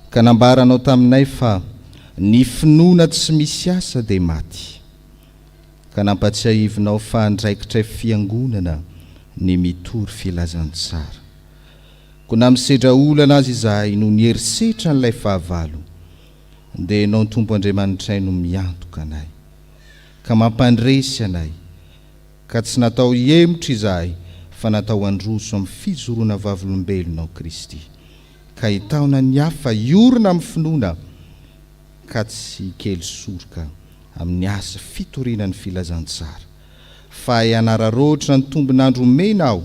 ka nambaranao taminay fa ny finoana tsy misy asa dia maty, ka nampatsiahivinao fa andraikitray fiangonana ny mitory filazantsara. Ko namisedra olana azy izahay no nierisetra n'ilay fahavalo, dia ianao Tompo Andriamanitray no miantoka anay, ka mampandresy anay, ka tsy natao hiemotra izahay fa natao androso amin'ny fijoroana vavolombelonao Kristy, ka hitaona ny hafa iorina amin'ny finoana, ka tsy kely soroka amin'ny asa fitoriana ny filazantsara, fa hianararoatra ny tombonandro omenao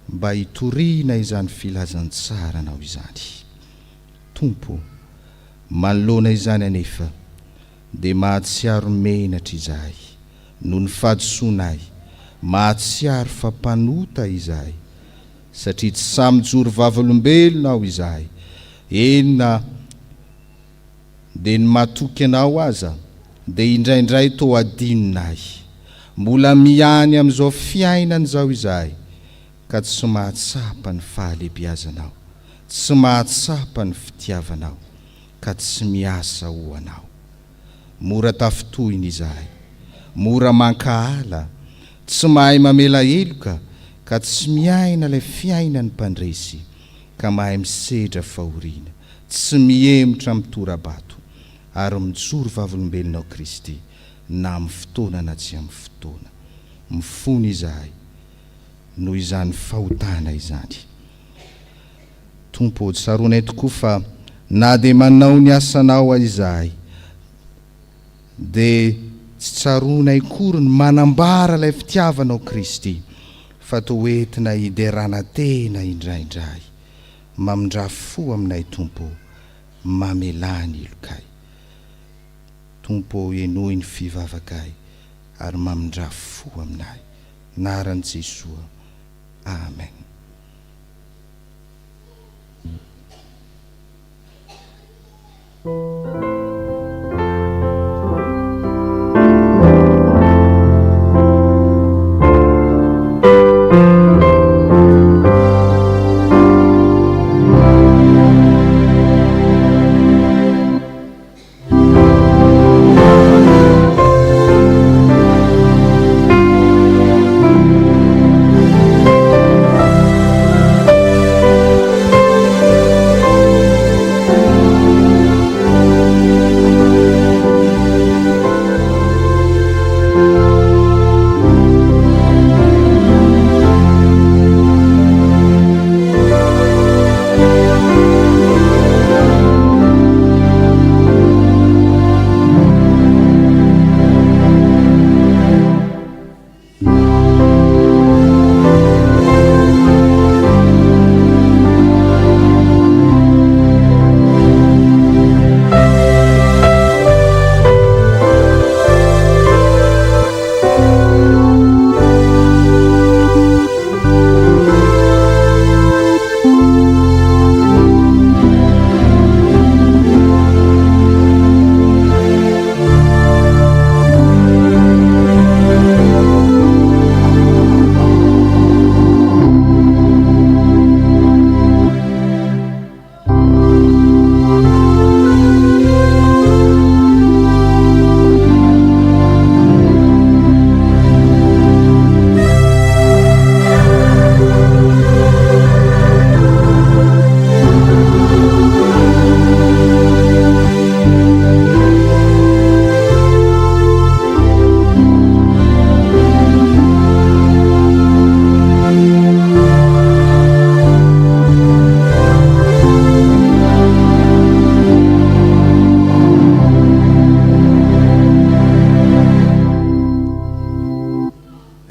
mba hitoriana izany filazantsara-nao izany. Tompo, manoloana izany anefa dia mahatsiaro menatra izahay noho ny fahadisoanay, mahatsiaro fampanota izahay, satria tsy samy joro vavolombelonao izahay. Enina dia ny matoky anao aza dia indraindray toa adinonay, mbola miany amin'izao fiainana izao izahay, ka tsy mahatsapa ny fahalebiazanao, tsy mahatsapa ny fitiavanao, ka tsy miasa ho anao. Mora tafitohina izahay, mora mankahala, tsy mahay mamela heloka, ka tsy miaina ilay fiainany mpandresy, ka mahay misedra fahoriana, tsy miemotra mitora-bato, ary mijoro vavolombelonao Kristy, na amin'ny fotoana na tsy amin'ny fotoana. Mifony izahay noho izany fahotana izany. Tompo, tsaronay tokoa fa na dia manao ny asanao izahay, dia tsy tsaronay kory ny manambara ilay fitiavanao Kristy, fa toa entina hiderana tena indraindray. Mamindra fo aminay Tompo, mamelany ilokay. Tompo, enoy ny fivavakay, ary mamindra fo aminay. Naran'i Jesosy. Amen.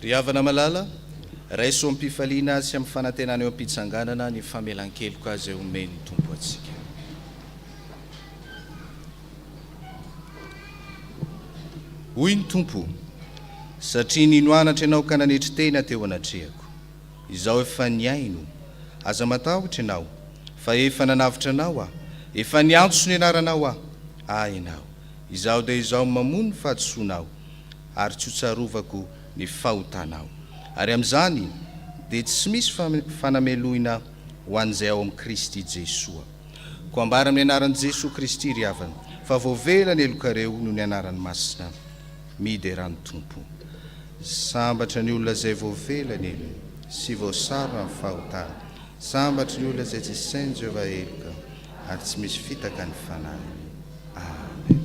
ry havana malala raiso ampifaliana sy amin'ny fanantenana eo ampitsanganana ny famelan-keloka azy eo omeny tompo atsika. Hoy ny tompo, satria ninoanatra ianao ka nanetry tena teo anatrehako. Izao efa niaino, aza matahotra ianao, fa efa nanavitra anao aho, efa niantso ny anaranao aho. Ianao, izao dia izao mamono ny fahadisoanao, ary tsy hotsarovako ny fahotanao. Ary amin'izany dia tsy misy fanameloina ho an'izay ao amin'ny Kristy Jesoa. Ko ambara amin'ny anaran'i Jesosy Kristy ry havana, fa voavela ny elokareo noho ny anaran'ny Masina. Midy rano tompo. Sambatra ny olona izay voavela ny elo, sy voasarona amin'ny fahotana. Sambatra ny olona izay tsy sainy Jehova eloka, ary tsy misy fitaka ny fanahy. Amen.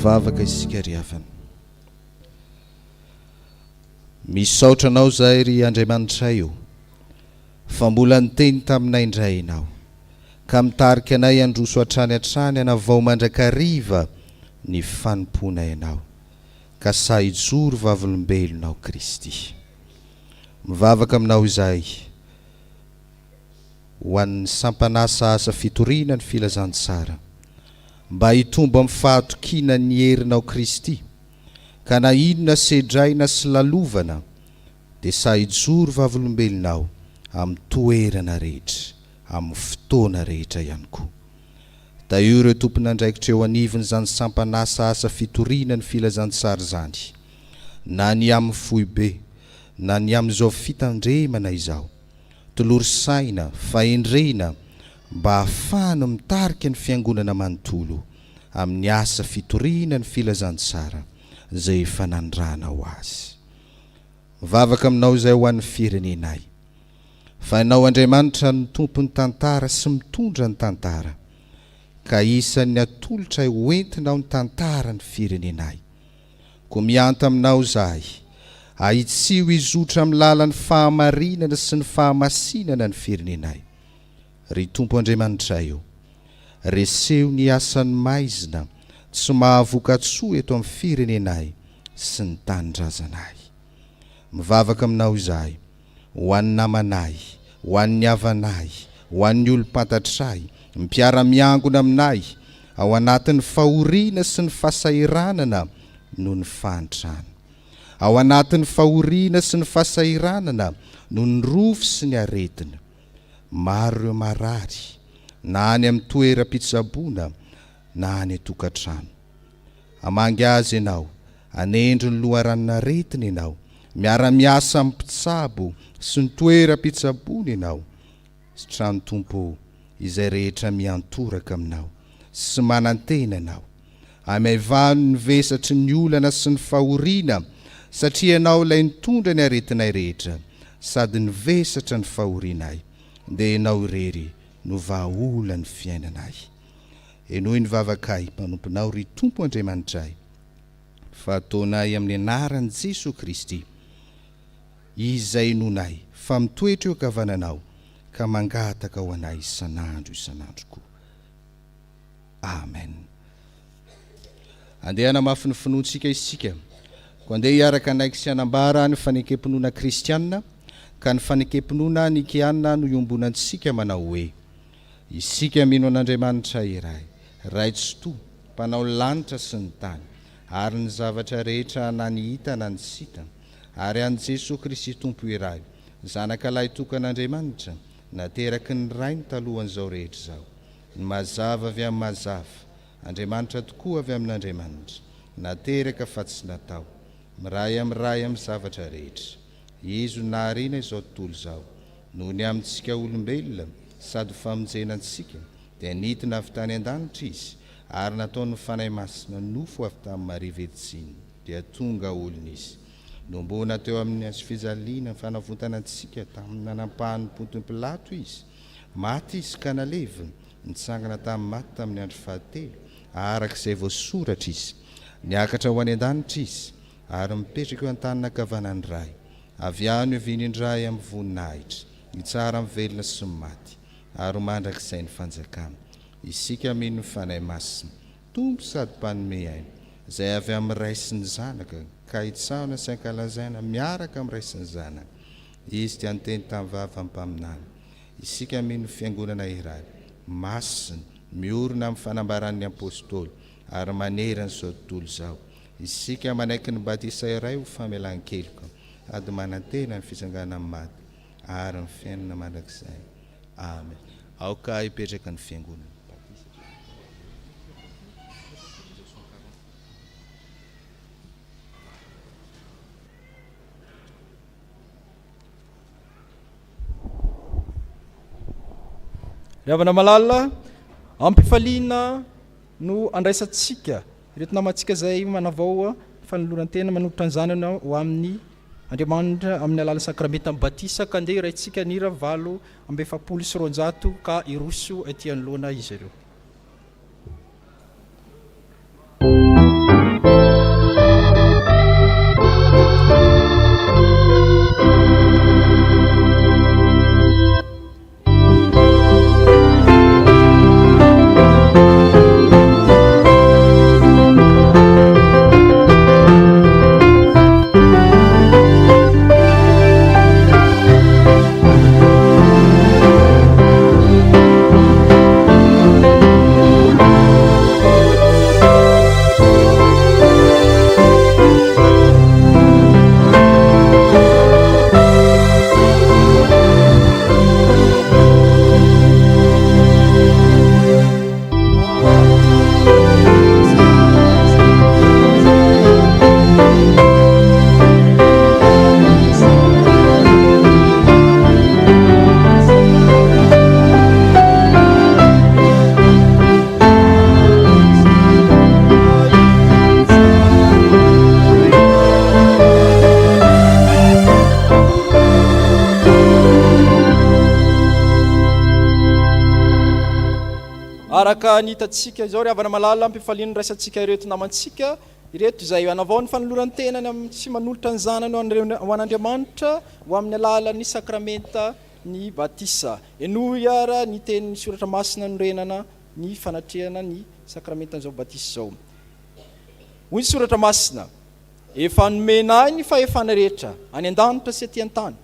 Vavaka isika ry havana. Misaotra anao zahay ry Andriamanitra io, fa mbola niteny taminay indray ianao, ka mitarika anay androso hatrany hanavao mandrakariva ny fanompoana ianao, ka sahijoro vavolombelonao Kristy. Mivavaka aminao izahay ho an'ny sampanasa asa fitoriana ny filazantsara, mba hitombo amin'ny fahatokina ny herinao Kristy, ka na inona sedraina sy lalovana dia sahijoro vavolombelonao amin'ny toerana rehetra, amin'ny fotoana rehetra ihany koa. Da io ireo tompon'andraikitra eo anivony zany sampanasa asa fitoriana ny filazantsara zany, na ny amin'ny foibe, na ny amin'izao fitandremana izao, tolory-saina, fahendrena, mba ahafahana mitarika ny fiangonana manontolo amin'ny asa fitoriana ny filazantsara izay efa nandrana ho azy. Mivavaka aminao izay ho an'ny firenenay, fa ianao Andriamanitra ny tompon'ny tantara sy mitondra ny tantara, ka isan'ny atolotra hoentinao ny tantara ny firenenay. Ko mianta aminao zahay, ahitsio izotra amin'ny lalan'ny fahamarinana sy ny fahamasinana ny firenenay. Ry Tompo Andriamanitra io, reseho ny asan'ny maizina tsy mahavoka tsoa eto amin'ny firenenay sy ny tanindrazanay. Mivavaka aminao izahay, ho an'ny namanay, ho an'ny havanay, ho an'ny olom-pantatray, mpiara-miangona aminay, ao anatin'ny fahoriana sy ny fahasahiranana noho ny fahantrana. Ao anatin'ny fahoriana sy ny fahasahiranana noho ny rofo sy ny aretina. Maro ireo marary, na any amin'ny toeram-pitsaboana na any tokantrano. Amangy azy ianao, anendro ny loharanona retina ianao, miara-miasa amin'ny mpitsabo sy ny toeram-pitsaboana ianao, sy trano tompo izay rehetra miantoraka aminao sy manantena ianao. Amaivano ny vesatry ny olana sy ny fahoriana, satria ianao ilay nitondra ny aretinay rehetra, sady ny vesatra ny fahorianay, dia ianao irery no vahaola ny fiainanay. Enoy ny vavakay mpanomponao ry Tompo Andriamanitray, fa ataonay amin'ny anaran'i Jesosy Kristy, izay nonay fa mitoetra eo kavananao ka mangataka ho anay isanandro koa. Amen. Andeha namafy ny finoantsika isika, ko andeha hiaraka anaiky sy anambara ny fanekempinoana kristianina, ka ny fanekempinoana nikianina no iombonantsika manao hoe: isika mino an'Andriamanitra iray, ray tsy toa, mpanao lanitra sy ny tany, ary ny zavatra rehetra na ny hita na ny tsy hita, ary an' Jesosy Kristy Tompo iray, zanaka lahy tokan'Andriamanitra, nateraky ny rainy talohan'izao rehetra izao, ny mazava avy amin'ny mazava, Andriamanitra tokoa avy amin'Andriamanitra, nateraka fa tsy natao, miray amin'ny zavatra rehetra. Izy naharina izao tontolo izao, noho ny amintsika olombelona, sady famonjenantsika, dia nitona avy tany an-danitra izy, ary nataony fanahy masina nofo avy tamin'ny marivetsiny, dia tonga olona izy. Nombona teo amin'ny azo fijaliana ny fanavontanantsika tamin'ny nanampahany Pontiny Pilato izy, maty izy ka nalevy, nitsangana tamin'ny maty tamin'ny andro fahatelo, arak'izay voasoratra izy, niakatra ho any an-danitra izy, ary mipetraka eo an-tanana kavanany ray, avy any oviany indray amin'ny voninahitra, hitsara amin'ny velona sy ny maty, ary mandrakizay ny fanjakana. Isika mino ny fanahy masina, Tompo sady mpanome aina, izay avy amin'ny ray sy ny zanaka, ka hitsahana sy ankalazaina miaraka amin'ny ray sy ny zanaka. Izy dia niteny tamin'ny vava amin'ny mpaminana. Isika mino ny fiangonana iray, masina, miorina amin'ny fanambaran'ny apôstôly, ary manerana izao tontolo izao. Isika manaiky ny batisa iray ho famelan-keloka, ady manantena ny fisangana amin'ny maty, ary ny fiainana mandrakizay. Amen. Aoka hipetraka ny fiangonana.
Ry havana malala, ampifaliana no andraisantsika ireto namantsika izay manavao fanoloran-tena manolotra ny zanany ho amin'ny Andriamanitra amin'ny alalan'ny sakramenta amin'ny batisa, ka andeha iraintsika nira 720 ka iroso etỳ anoloana izy ireo. Araka nitatsika izao ry havana malala ampifaliana ny raisantsika ireto namantsika ireto izay anavao ny fanoloran-tenany amin'ny sy manolotra ny zanany ho an'Andriamanitra ho amin'ny alalan'ny sakramenta ny batisa. Enoy ara ny tenin'ny soratra masina norenana ny fanatrehana ny sakramentan'izao batisa izao. Hoy ny soratra masina: efa nomenay ny fahefana rehetra any an-danitra sy etỳ an-tany,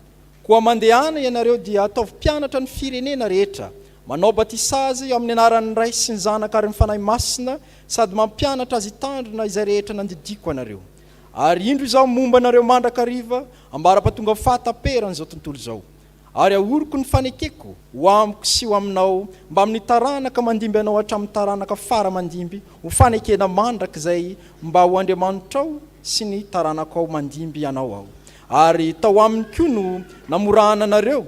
koa mandehana ianareo dia ataovy mpianatra ny firenena rehetra, manao batisa azy amin'ny anaran'ny Ray sy ny Zanaka ary ny fanahy masina, sady mampianatra azy hitandrina izay rehetra nandidiko anareo. Ary indro izao momba anareo mandrakariva ambara-pahatonga fahataperan'izao tontolo izao. ary ahoroko ny fanekeko ho amiko sy ho aminao mba amin'ny taranaka mandimby anao hatramin'ny taranaka fara mandimby ho fanekena mandraka izay mba ho Andriamanitra ao sy ny taranaka ao mandimby ianao ao. Ary tao aminy koa no namorana anareo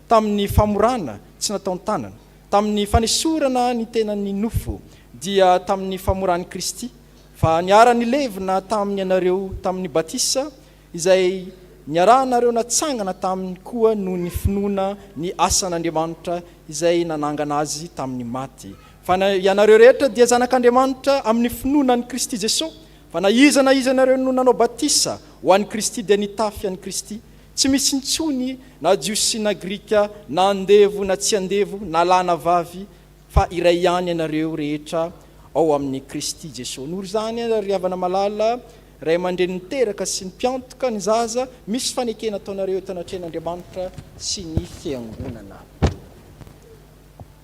tamin'ny famorana tsy nataony tanana, tamin'ny fanesorana ny tenany nofo dia tamin'ny famoran'i Kristy, fa niara-ny levina tamin'ny anareo tamin'ny batisa izay niaranareo natsangana tamin'ny koa no ny finoana ny asan'Andriamanitra izay nanangana azy tamin'ny maty. Fa ianareo rehetra dia zanak'Andriamanitra amin'ny finoana ny Kristy Jesosy, fa na iza nareo no nanao batisa ho an'i Kristy dia nitafy an'i Kristy. Tsy misy intsony na jiosy na grika na andevo na tsy andevo na lahy na vavy, fa iray ihany ianareo rehetra ao amin'ny Kristy Jesosy. Noho izany ry havana malala, ray aman-dreny niteraka sy ny mpiantoka ny zaza, misy fanekena ataonareo tanatren'Andriamanitra sy ny fiangonana.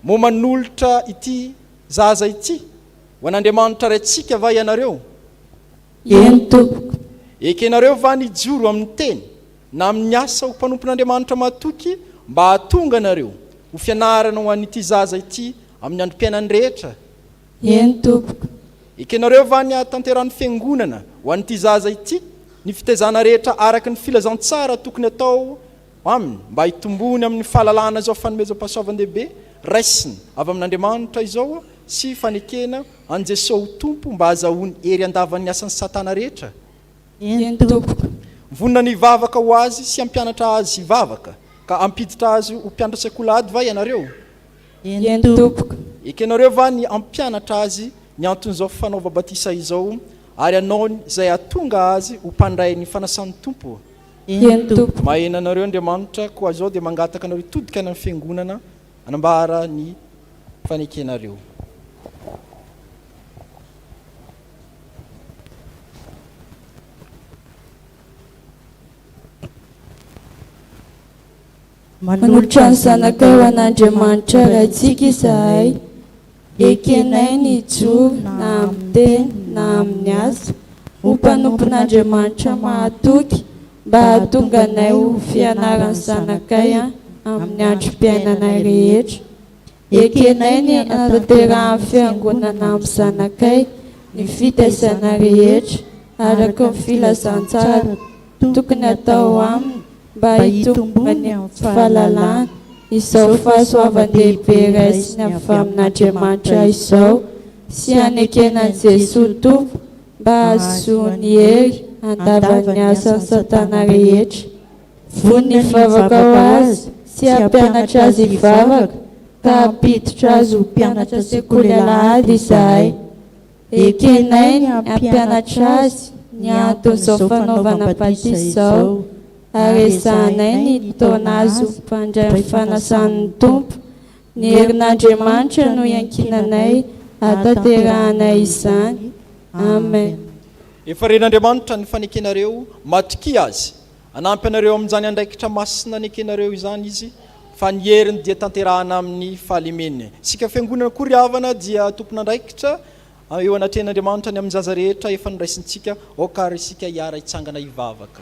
Momanolotra ity zaza ity ho an'Andriamanitra raintsika va ianareo?
Eny tompoko.
Ekenareo va nijoro amin'ny teny na amin'ny asa ho mpanompon'Andriamanitra matoky mba hahatonga anareo ho fianarana ho an'ity zaza ity amin'ny androm-piainany rehetra?
Eny tompoko.
Ekenareo va ny hatanteran'ny fiangonana ho an'ity zaza ity, ny fitezana rehetra araka ny filazantsara tokony atao aminy mba hitombony amin'ny fahalalana izao fanomezam-pahasoavan-dehibe raisiny avy amin'Andriamanitra izao sy fanekena an Jesosy ho tompo mba hahazahoany ery andavan'ny asan'ny satana rehetra?
Eny tompoko.
Vonona ny vavaka ho azy sy ampianatra azy vavaka ka ampiditra azy ho mpianatra sekolady va ianareo?
Eny tompoko.
Ekenareo va ny ampianatra azy ny anton'izao fanaova batisa izao ary anao izay atonga azy ho mpandray ny fanasan'ny tompo?
Eny tompoko.
Mahena anareo Andriamanitra koa zao dia mangataka anareo todika any amin'ny fiangonana anambara ny fanekenareo.
Manolotra ny zanakao an'Andriamanitra raintsika izahay, ekenay ny joro na amin'ny teny na amin'ny asa ho mpanompon'Andriamanitra mahatoky mba hahatonga anay ho fianaran'ny zanakay amin'ny androm-piainanay rehetra. Ekenay ny anatanterahany fiangonana amin'ny zanakay ny fitaizana rehetra araka ny filazantsara tokony atao aminy mba hitombony amin'ny fahalalana izao fahasoavan-dehibe raisiny avy amin'Andriamanitra izao sy hanekenan'i Jesosy tompo mba hahazoany hery andavan'ny asan'ny satana rehetra. Von'ny vavaka ho azy sy hampianatra azy hivavaka ka hampiditra azy ho mpianatra sekoly alahady izahay. Ekenay ny hampianatra azy ny anton'izao fanaovana batisa izao ary ezahanay ny taona azy ho mpandray ny fanasan'ny tompo. Ny herin'Andriamanitra no iankinanay hataterahanay izany. Amen.
Efa ren'Andriamanitra ny fanekenareo matoky azy anampy anareo amin'izany andraikitra masina nekenareo izany izy, fa ny heriny dia tanterahana amin'ny fahalemeny. Sika fiangonana koa ry havana dia tompon'andraikitra eo anatren'Andriamanitra ny amin'ny zaza rehetra efa niraisintsika ao ka ary isika hiara hitsangana hivavaka.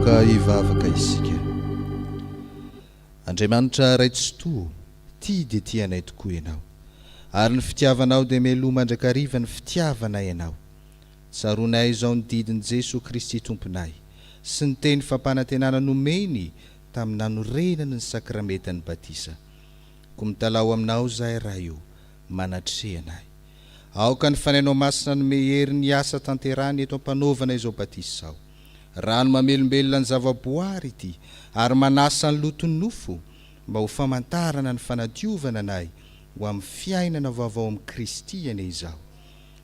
aoka hivavaka isika. Andriamanitra raitsotoa, tia dia tianay tokoa ianao, ary ny fitiavanao dia mialoha mandrakariva ny fitiavanay ianao. Tsaroanay izao ny didin'i Jesosy Kristy tomponay sy ny teny fampanantenana nomeny tamin'ny nanorenany ny sakramentany batisa. Ko mitalao aminao zahay raha io, manatrehanay. Aoka ny fanainao masina no mehery ny asa tanterany eto ampanaovana izao batisa ao. Rano mamelombelona ny zavaboary ity, ary manasa ny lotony nofo, mba ho famantarana ny fanadiovana anay ho amin'ny fiainana vaovao amin'ny Kristy ane izao.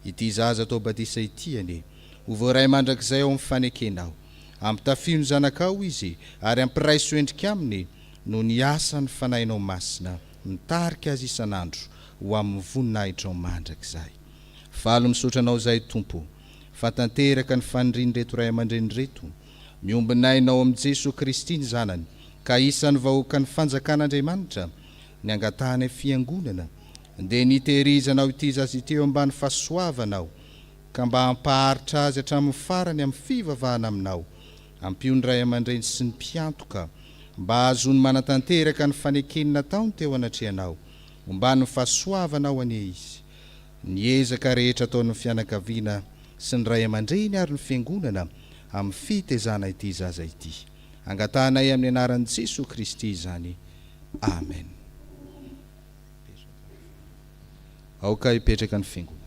Ity zaza atao batisa ity ane, ho voaray mandrakizay ao amin'ny fanekenao. Ampitafio ny zanakao izy, ary ampiraiso endrika aminy, no ny asa ny fanainao masina, mitarika azy isan'andro ho amin'ny voninahitra ao mandrakizay. Falo misotranao zay Tompo, fatanteraka ny faniriny reto ray aman-dreny reto, miombinainao amin'ny Jesosy Kristy ny zanany, ka isan'ny vahoaka ny fanjakan'Andriamanitra, ny angatahany fiangonana, dia nitehirizanao ity zaza ity eo ambany fahasoavanao, ka mba hampaharitra azy hatramin'ny farany amin'ny fivavahana aminao, ampiony ray aman-dreny sy ny mpiantoka, mba azony manatanteraka ny fanekenina taony teo anatrehanao, ombany fahasoavanao ane izy. Ny ezaka rehetra ataon'ny fianakaviana sy ny ray aman-dreny ary ny fiangonana amin'ny fitezana ity zaza ity. Angatanay amin'ny anaran'i Jesosy Kristy izany. Amen. Aoka hipetraka ny fiangonana.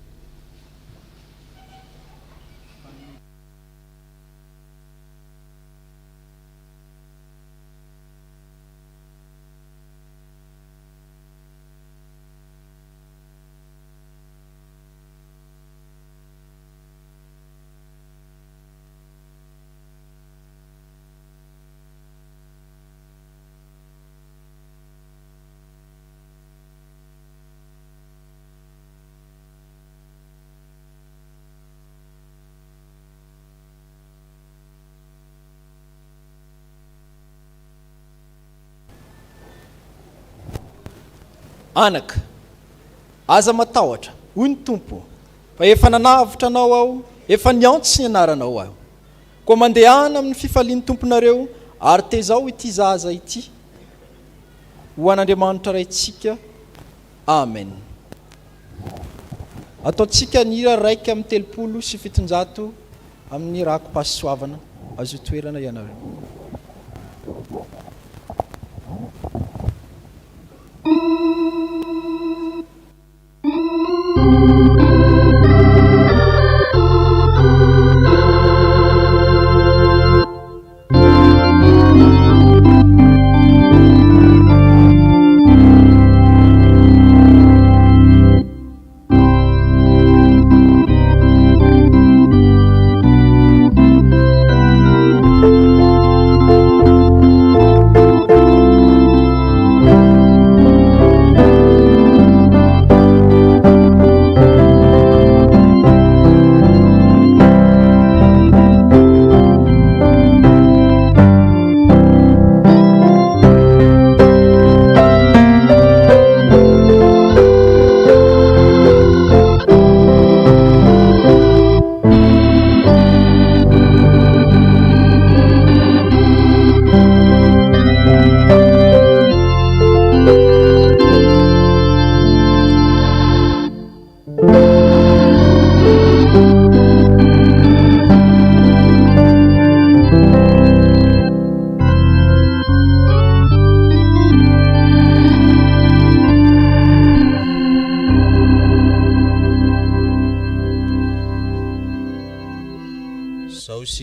Anaka, aza matahotra, hoy ny Tompo, fa efa nanavitra anao aho, efa niantsy ny anaranao aho. Koa mandehana amin'ny fifalian'ny tomponareo, ary tezao ity zaza ity, ho an'Andriamanitra raitsika. Amen. Ataontsika ny hira raika amin'ny 370 amin'ny rakom-pahasoavana, azo toerana ianareo.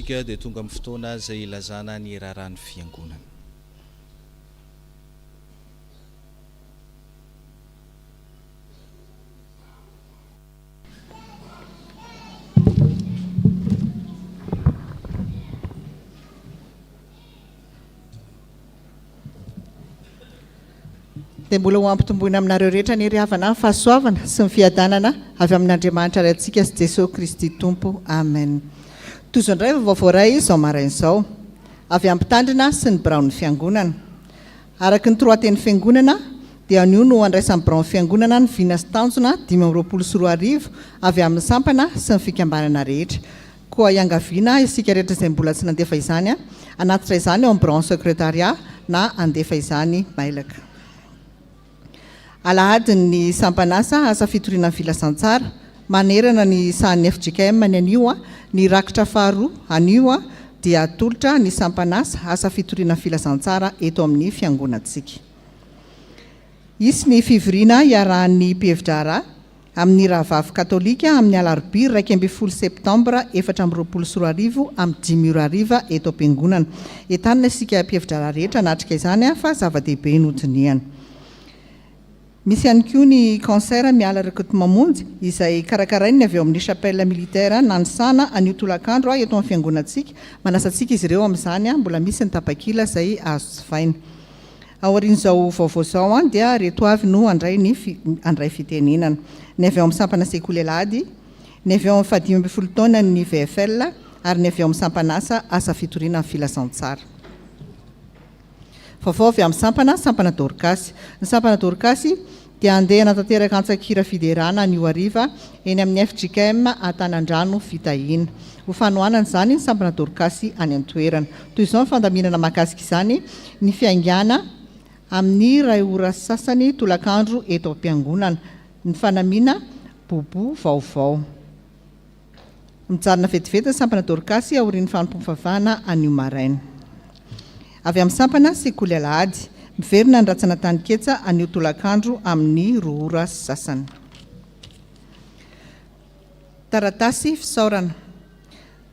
Dia tonga amin'ny fotoana izay ilazana ny raharahany fiangonana.
Dia mbola ho ampitomboina aminareo rehetra ny riavana fahasoavana sy ny fiadanana avy amin'Andriamanitra raintsika sy Jesosy Kristy Tompo. Amen. Tozo indray vaovao izao marain'izao avy ampitandrina sy ny biraon'ny fiangonana. Araky ny toroaten'ny fiangonana dia anio no andraisan'ny biraon'ny fiangonana ny vina sy tanjona 524 avy amin'ny sampana sy ny fikambanana rehetra. Koa iangaviana isika rehetra izay mbola tsy nandefa izany anatitra izany eo amin'ny bureau secrétariat na andefa izany mailaka. Alahady ny sampanasa asa fitoriana filasan-tsara manerana ny sahan'ny 𝗧𝗥𝗜𝗔𝗏 ny anio ny rakitra faharoa anio dia atolotra ny sampanasa asa fitoriana filasan-tsara eto amin'ny fiangonantsika. Isy ny fivoriana iarahan'ny mpihevitra amin'ny rahavavy katolika amin'ny alarobia 12 septambra 2024 amin'ny 10:00 eto am-piangonana. Entanina isika mpihevitra rehetra natrika izany fa zava-dehibe nodiniana. Misy ihany koa ny cancer miala rekoto mamonjy izay karakarainy avy eo amin'ny chapelle militaire nanisana anio tolakandro eto amin'ny fiangonantsika. Manasantsika izy ireo amin'izany mbola misy ny tapakila izay azo jifaina. Aorian'izao vaovao zao dia reto avy no andray fitenenana. Ny avy eo amin'ny sampana sekoly-alahady, ny avy eo amin'ny 15 taona ny VFL ary ny avy eo amin'ny sampanasa asa fitoriana amin'ny filasan-tsara. Vaovao avy amin'ny sampana Dorcas. Ny sampana Dorcas dia andeha hanatanteraka antsakira fiderana anio hariva eny amin'ny 𝗧𝗥𝗜𝗏 Antanandrano fitahina. Ho fanohanana izany ny sampana Dorcas any an-toerana. Toy izao ny fandaminana mahakasika izany ny fiaingana amin'ny ray ora sasany tolakandro eto am-piangonana, ny fanamiana bobo vaovao. Mijanona vetivety ny sampana Dorcas aorian'ny fanompoam-pavahana anio maraina. Avy amin'ny sampana sekoly-alahady miverina ny ratsana tany ketsa anio tolakandro amin'ny 2 ora sasany. Taratasy fisaorana.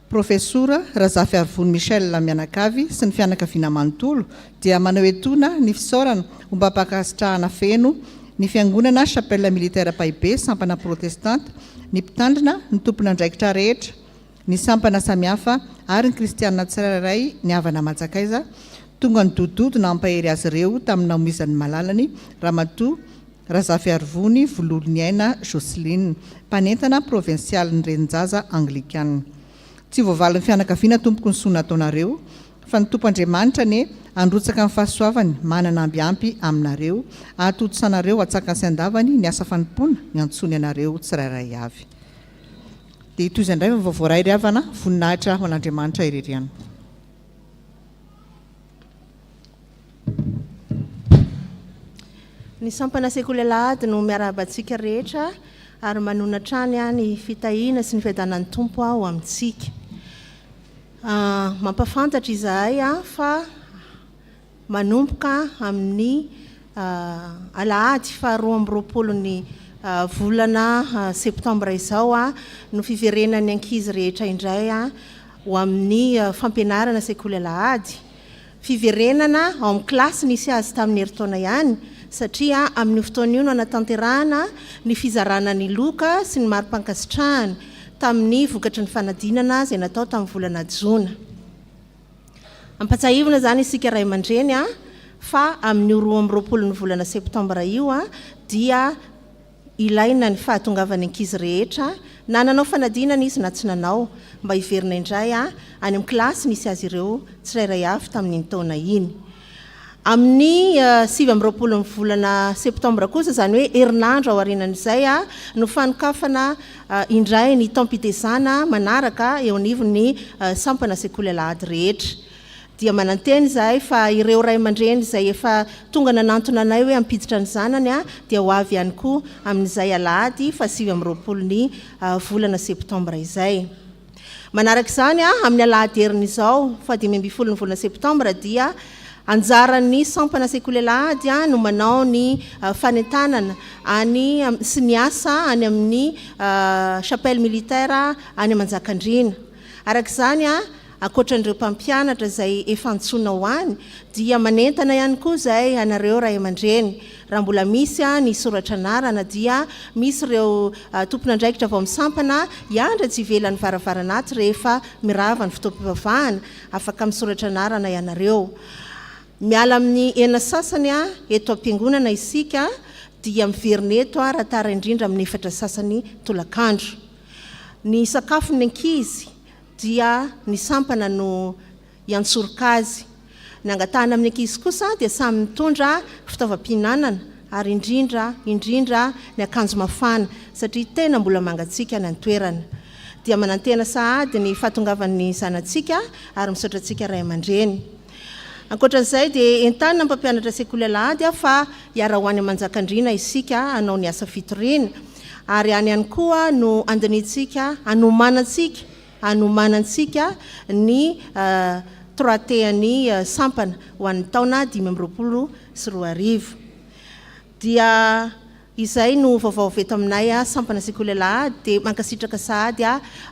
Profesora 𝗧𝗥𝗜𝗡𝗜𝗏 Michel mianakavy sy ny fianakaviana manontolo dia manao etoana ny fisaorana mba hampakasitrahana feno ny fiangonana chapelle militaire Paibe sampana protestante, ny mpitandrina, ny tompona andraikitra rehetra, ny sampana samihafa ary ny kristianina tsirairay ny havana manjakaiza tonga ny dododo na ampahery azy ireo tamin'ny naomizan'ny malalany ramatoa 𝗧𝗥𝗜𝗏 vololony aina Jocelyne, mpanentana provincial ny renin-jaza anglikanina. Tsy voavalin'ny fianakaviana tompoko ny soa nataonareo fa ny tompoandriamanitra ne androtsaka amin'ny fahasoavany manana ambiampy aminareo ahatoto sanareo atsaka sy andavany ny asa fanompona ny antsony anareo tsirairay avy. Dia toy izay indray vaovao iray ry-havana voninahitra ho an'Andriamanitra ireriana.
Ny sampana sekoly-alahady no miarabantsika rehetra ary manonatra ny fitahiana sy ny fiadanan'ny tompo ho amintsika. Mampafantatra izahay fa manomboka amin'ny alahady faharoa amby roapolon'ny volana septambra izao no fiverenan'ny ankizy rehetra indray ho amin'ny fampianarana sekoly-alahady. Fiverenana ao amin'ny klasy nisy azy tamin'ny herintaona ihany satria amin'ny fotoana io no anatanterahana ny fizarana ny loka sy ny mari-pankasitrahana tamin'ny vokatry ny fanadinana izay natao tamin'ny volana Jona. Ampatsahivana izany isika ray aman-dreny fa amin'ny 2 amby roapolon'ny volana septambra io dia ilaina ny fahatongavan'ny ankizy rehetra na nanao fanadinana izy na tsy nanao mba hiverina indray any amin'ny klasy nisy azy ireo tsirairay avy tamin'ny taona iny. Amin'ny 7 amby roapolon'ny volana septambra kosa izany hoe herinandro ao aorianan'izay no fanokafana indray ny tampidezana manaraka eo anivon'ny sampana sekoly-alahady rehetra. Dia mananteny izahay fa ireo ray aman-dreny izay efa tonga nanantona anay hoe ampiditra ny zanany dia ho avy ihany koa amin'izay alahady fa 7 amby roapolon'ny volana septambra izay. Manaraka izany amin'ny alahady herin'izao fa 5 amby folon'ny volana septambra dia anjaran'ny sampana sekoly-alahady no manao ny fanentanana sy ny asa any amin'ny chapelle militaire any Manjakandriana. Araka izany akoatran'ireo mpampianatra izay efa antsoina ho any dia manentana ihany koa izay anareo ray aman-dreny. Raha mbola misy ny soratra anarana dia misy ireo tompona andraikitra vao misampana hiandra tsy ivelan'ny varavaranaty rehefa mirava ny fotoam-pivavahana afaka misoratra anarana ianareo. Miala amin'ny ena sasany eto am-piangonana isika dia miverina eto raha tara indrindra amin'ny 4 sasany tolakandro. Ny sakafon'ny ankizy dia ny sampana no iantsoroka azy. Ny angatahana amin'ny ankizy kosa dia samy mitondra fitaovam-pihinanana ary indrindra ny akanjo mafana satria tena mbola mangatsiaka ny antoerana. dia manantena sahady ny fahatongavan'ny zanatsika ary misaotra antsika ray aman-dreny. Ankoatran'izay dia entanina mpampianatra sekoly alahady fa hiara ho any amanjakandriana isika hanao ny asa fitoriana ary any ihany koa no andinitsika anomanantsika ny troateany sampana ho an'ny taona 2024 dia izay no vaovao veto aminay sampana sekoly alahady dia mankasitraka sahady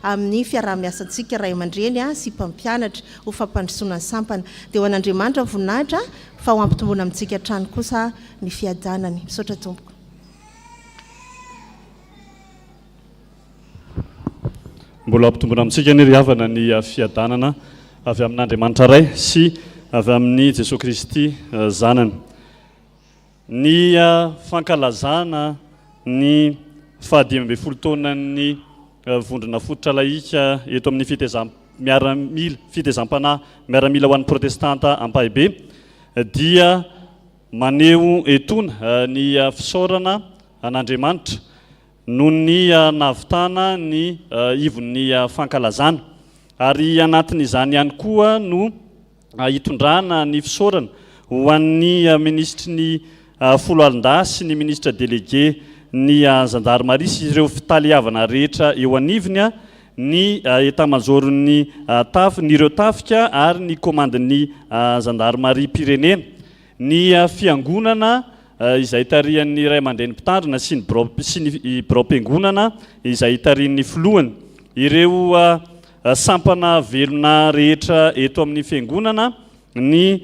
amin'ny fiarah-miasantsika ray aman-dreny sy mpampianatra ho fampandrosoana ny sampana dia ho an'Andriamanitra voninahitra fa ho ampitombona amintsika trano kosa ny fiadanany. Misaotra tompoko.
Mbola ampitombona amintsika ny ry havana ny fiadanana avy amin'Andriamanitra ray sy avy amin'ny Jesosy Kristy zanany. Ny fankalazana ny 12 taonan'ny vondrona fototra laika eto amin'ny fitezam-panahy miaramila ho an'ny protestanta Ampahibe dia maneho etona ny fisaorana an'Andriamanitra noho ny navitana ny ivon'ny fankalazana ary anatin'izany ihany koa no hitondrana ny fisaorana ho an'ny ministry ny folo alindasy ny ministra délégué ny gendarmerie sy ireo fitaliavana rehetra eo anivony ny etamajorony ireo tafika ary ny komandin'ny gendarmerie pirenena ny fiangonana izay tarihan'ny ray aman-dreny mpitandrina sy ny brom-piangonana izay tarihan'ny filohany ireo sampana velona rehetra eto amin'ny fiangonana ny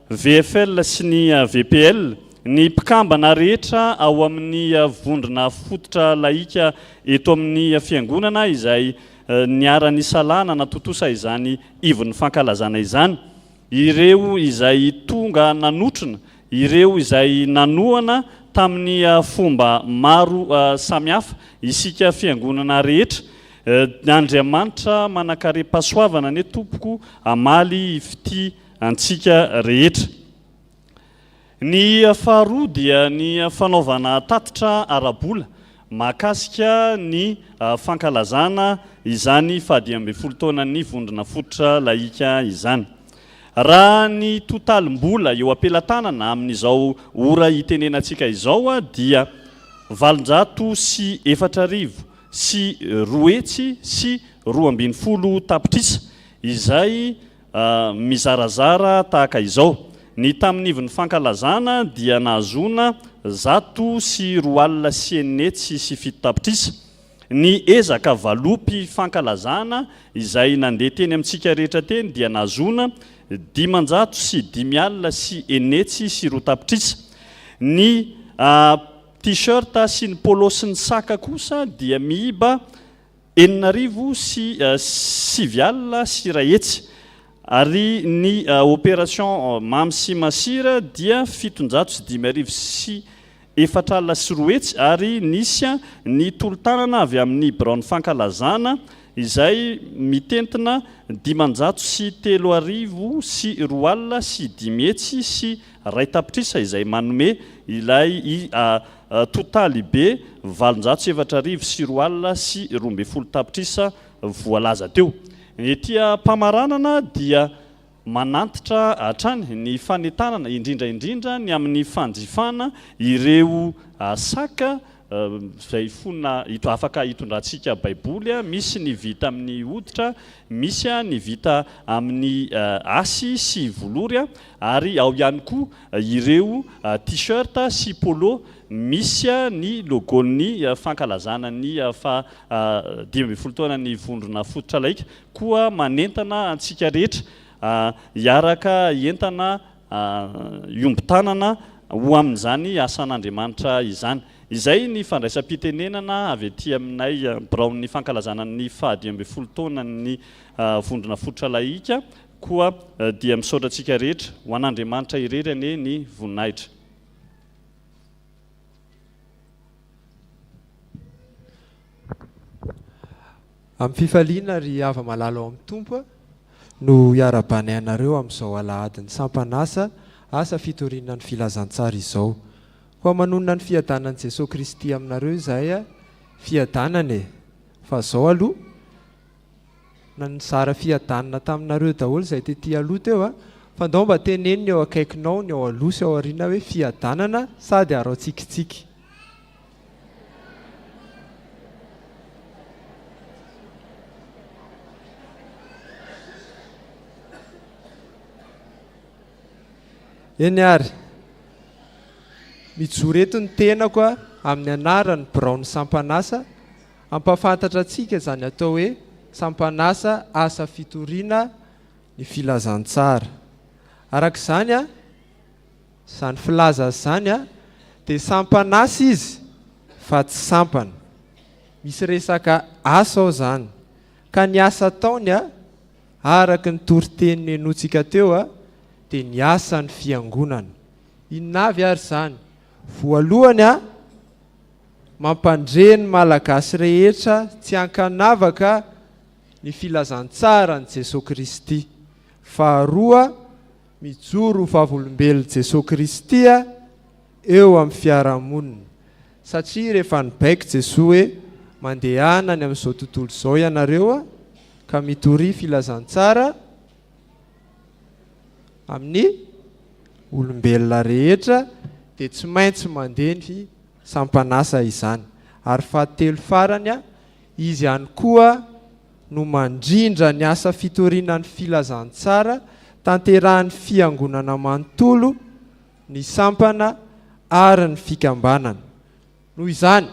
VFL sy ny VPL ny mpikambana rehetra ao amin'ny vondrona fototra laika eto amin'ny fiangonana izay niara-ny salana natotosa izany ivon'ny fankalazana izany, ireo izay tonga nanotrona, ireo izay nanoana tamin'ny fomba maro samihafa isika fiangonana rehetra. Andriamanitra manakare-pasoavana ny tompoko amaly ifity antsika rehetra. Ny faharoa dia ny fanaovana tatitra arabola mahakasika ny fankalazana izany 12 taonan'ny vondrona fototra laika izany. Raha ny totalim-bola eo ampelantanana amin'izao ora itenenantsika izao dia 804 sy 2 hetsy sy 12 tapitrisa izay mizarazara tahaka izao. Ny tamin'ny ivon'ny fankalazana dia nahazona 100 sy 4 hetsy sy 7 tapitrisa. Ny ezaka valopy fankalazana izay nandeha teny amintsika rehetra teny dia nahazona 500 sy 5 sy 1 hetsy sy 2 tapitrisa. Ny t-shirt sy ny polo sy ny saka kosa dia miiba 9 sy 7 sy 1 hetsy. Ary ny opération mamy sy masira dia 700 sy 5 sy 4 sy 2 hetsy. Ary nisy ny tolotanana avy amin'ny braon fankalazana izay mitentina 500 sy 3 sy 2 sy 5 hetsy sy 1 tapitrisa izay manome ilay totaly be 704 sy 2 sy 12 tapitrisa voalaza teo. Etya mpamaranana dia manantitra hatrany ny fanetanana indrindra ny amin'ny fanjifana ireo saka izay fona afaka hitondrantsika baiboly, misy ny vita amin'ny hoditra, misy ny vita amin'ny asy sy volory, ary ao ihany koa ireo t-shirt sy polo misy ny logon'ny fankalazana ny 12 taonan'ny vondrona fototra laika koa manentana antsika rehetra hiaraka entana iombi-tanana ho amin'izany asan'Andriamanitra izany. Izay ny fandraisam-pitenenana avy ety aminay braon'ny fankalazana ny 12 taonan'ny vondrona fototra laika koa dia misaotra antsika rehetra ho an'Andriamanitra irerany ny voninahitra.
Amin'ny fifaliana ry hava malala ao amin'ny tompo no hiara-banay anareo amin'izao alahadiny sampanasa asa fitoriana ny filazantsara izao. Koa manonona ny fiadanan'i Jesosy Kristy aminareo izahay fiadanany fa zao aloha nanysara fiadanana taminareo daholo izay tety aloha teo a fa ndao mba teneniny eo akaikinao ny ao aloha sy ao aoriana hoe fiadanana sady arao tsikitsiky. eny ary mijoro eto ny tenako a amin'ny anarany Brown Sampanasa ampafantatra antsika zany atao hoe Sampanasa asa fitoriana ny filazantsara. Araka izany a zany filaza zany a dia Sampanasa izy fa tsy sampana, misy resaka asa ao zany ka ny asa ataony a araka ny toriteniny enotsika teo a dia ny asa ny fiangonana. Inona avy ary zany? Voalohany a mampandreny malagasy rehetra tsy ankanavaka ny filazantsara ny Jesosy Kristy. Faharoa mijoro vavolombelon Jesosy Kristy eo amin'ny fiarahamonina, satria rehefa nibaiko Jesosy hoe mandehana any amin'izao tontolo izao ianareo a ka mitory filazantsara amin'ny olombelona rehetra dia tsy maintsy mandeha ny Sampanasa izany. Ary fahatelo farany a izy ihany koa no mandrindra ny asa fitoriana ny filazantsara tanterahan'ny fiangonana manontolo ny sampana ary ny fikambanana. Noho izany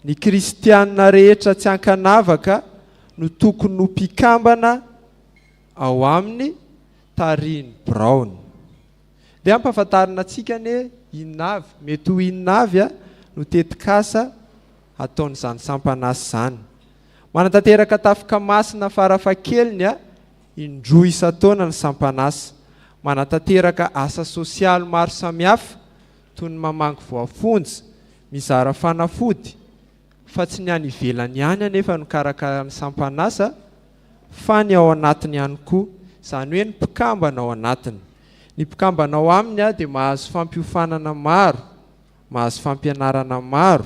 ny kristianina rehetra tsy ankanavaka no tokony no mpikambana ao amin'ny tariny Brown. Dia ampahafantarina antsika ny inona avy, mety ho inona avy a no tetikasa ataon'izany Sampanasa izany. Manatanteraka tafika masina farafahakeliny a indroa isan-taona ny Sampanasa. Manatanteraka asa sosialy maro samihafa toy ny mamangy voafonja, mizara fanafody, fa tsy ny any ivelany ihany anefa no karakarany Sampanasa fa ny ao anatiny ihany koa, izany hoe ny mpikambana ao anatiny. Ny mpikambana ao aminy a dia mahazo fampiofanana maro, mahazo fampianarana maro.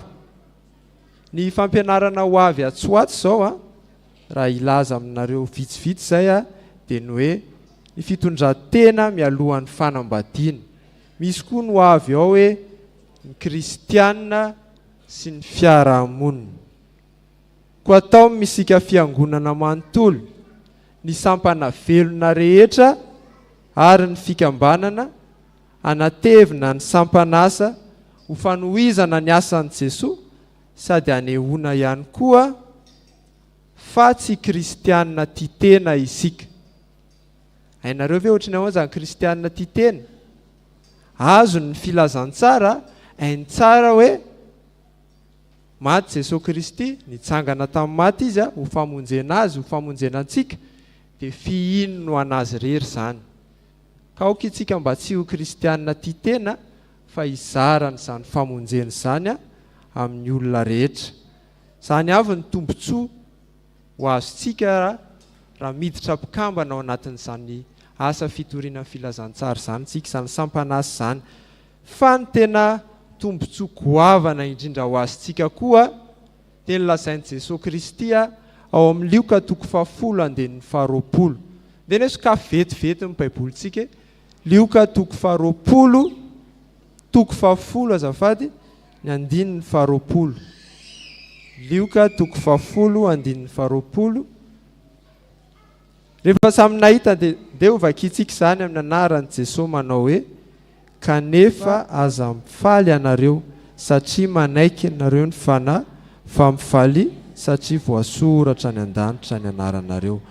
Ny fampianarana ho avy atsoato izao a raha ilaza aminareo vitsivitsy izay a dia ny hoe ny fitondran-tena mialohan'ny fanambadiana. Misy koa no avy ao hoe ny kristianina sy ny fiarahamonina. Koa atao misika fiangonana manontolo ny sampana velona rehetra ary ny fikambanana anatevina ny Sampanasa ho fanohizana ny asan'i Jesosy sady anehoana ihany koa fa tsy kristianina tia tena isika. Hainareo ve ohatrany ahoana zany kristianina tia tena? Azo ny filazantsara hainy tsara hoe maty Jesosy Kristy, nitsangana tamin'ny maty izy a ho famonjena azy, ho famonjena antsika, dia fiino no anazy rery zany. Ka aoka itsika mba tsy ho kristianina tia tena fa izarana izany famonjena izany a amin'ny olona rehetra. Izany avy ny tombontsoa ho azontsika raha miditra mpikambana ao anatin'izany asa fitoriana filazantsara izany tsika, izany Sampanasa izany. Fa ny tena tombontsoa goavana indrindra ho azontsika koa dia nilazain'i Jesosy Kristy ao amin'ny Lioka 10:20. Dia ny sokafy vetivety ny baibolintsika, Lioka 10:20 azafady ny 20. Lioka 10:20. Rehefa samy nahita dia ho vakitsika izany amin'ny anaran'i Jesosy manao hoe kanefa aza mifaly ianareo satria manaiky ianareo ny fanahy fa mifaly satria voasoratra ny an-danitra ny anaranareo.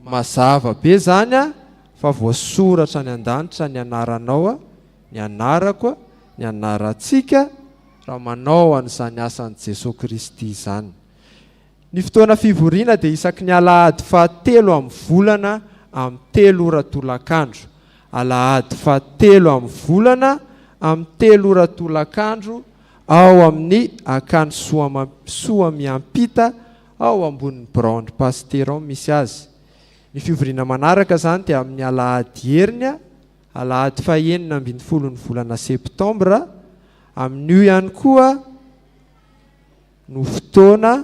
Mazava be zany a fa voasoratra ny an-danitra ny anaranao a, ny anarako, ny anarantsika raha manao an'izany asan'i Jesosy Kristy izany. Ny fotoana fivoriana dia isaky ny alahady fahatelo amin'ny volana amin'ny 3 ora tolakandro. Alahady fahatelo amin'ny volana amin'ny 3 ora tolakandro ao amin'ny akany Soamiampita ao ambonin'ny Brown Pasteur ao misy azy. Ny fivoriana manaraka zany dia amin'ny alahady heriny, alahady fahaenina 12 ny volana Septambra. Amin'io ihany koa no fotoana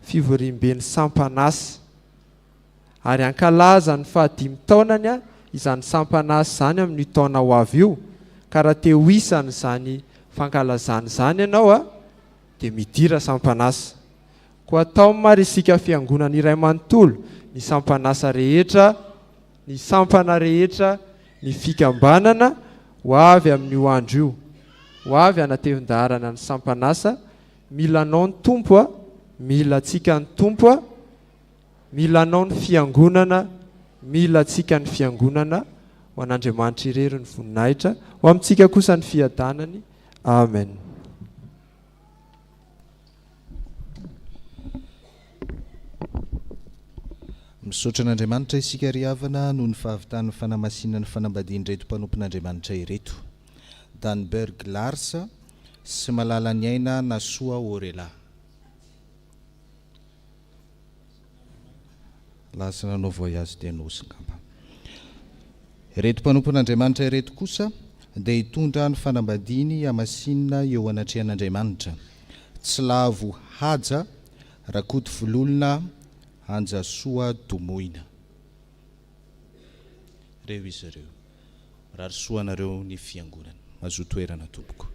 fivoriam-ben'ny Sampanasa ary ankalaza ny 15 taonany a izany sampanasy zany amin'ny taona ho avy io ka raha te ho isany zany fankalazany zany ianao a dia midira sampanasa koa atao mary isika fiangonana iray manontolo ny sampanasa rehetra ny sampana rehetra ny fikambanana ho avy amin'io andro io ho avy anatevin-daharana ny sampanasa mila anao ny tompo a mila atsika ny tompo a mila anao ny fiangonana mila atsika ny fiangonana ho an'Andriamanitra irery ny voninahitra ho amintsika kosa ny fiadanany amen.
Misaotra an'Andriamanitra isika ry havana noho ny fahavitan'ny fanamasinana ny fanambadiany reto mpanompon'Andriamanitra ireto. 𝗠𝗔𝗟𝗔𝗛𝗛 sy malala ny aina na soa orela. Lasa nanao voyage dia nosingamba. Ireto mpanompon'Andriamanitra ireto kosa dia hitondra ny fanambadiany amasinina eo anatrehan'Andriamanitra. 𝗧𝗥𝗜𝗔𝗛𝗔 𝗔𝗥𝗜𝗔𝗛𝗔𝗠𝗔𝗠𝗔𝗠𝗔 reo izy ireo rarosoanareo ny fiangonana mazo toerana tompoko.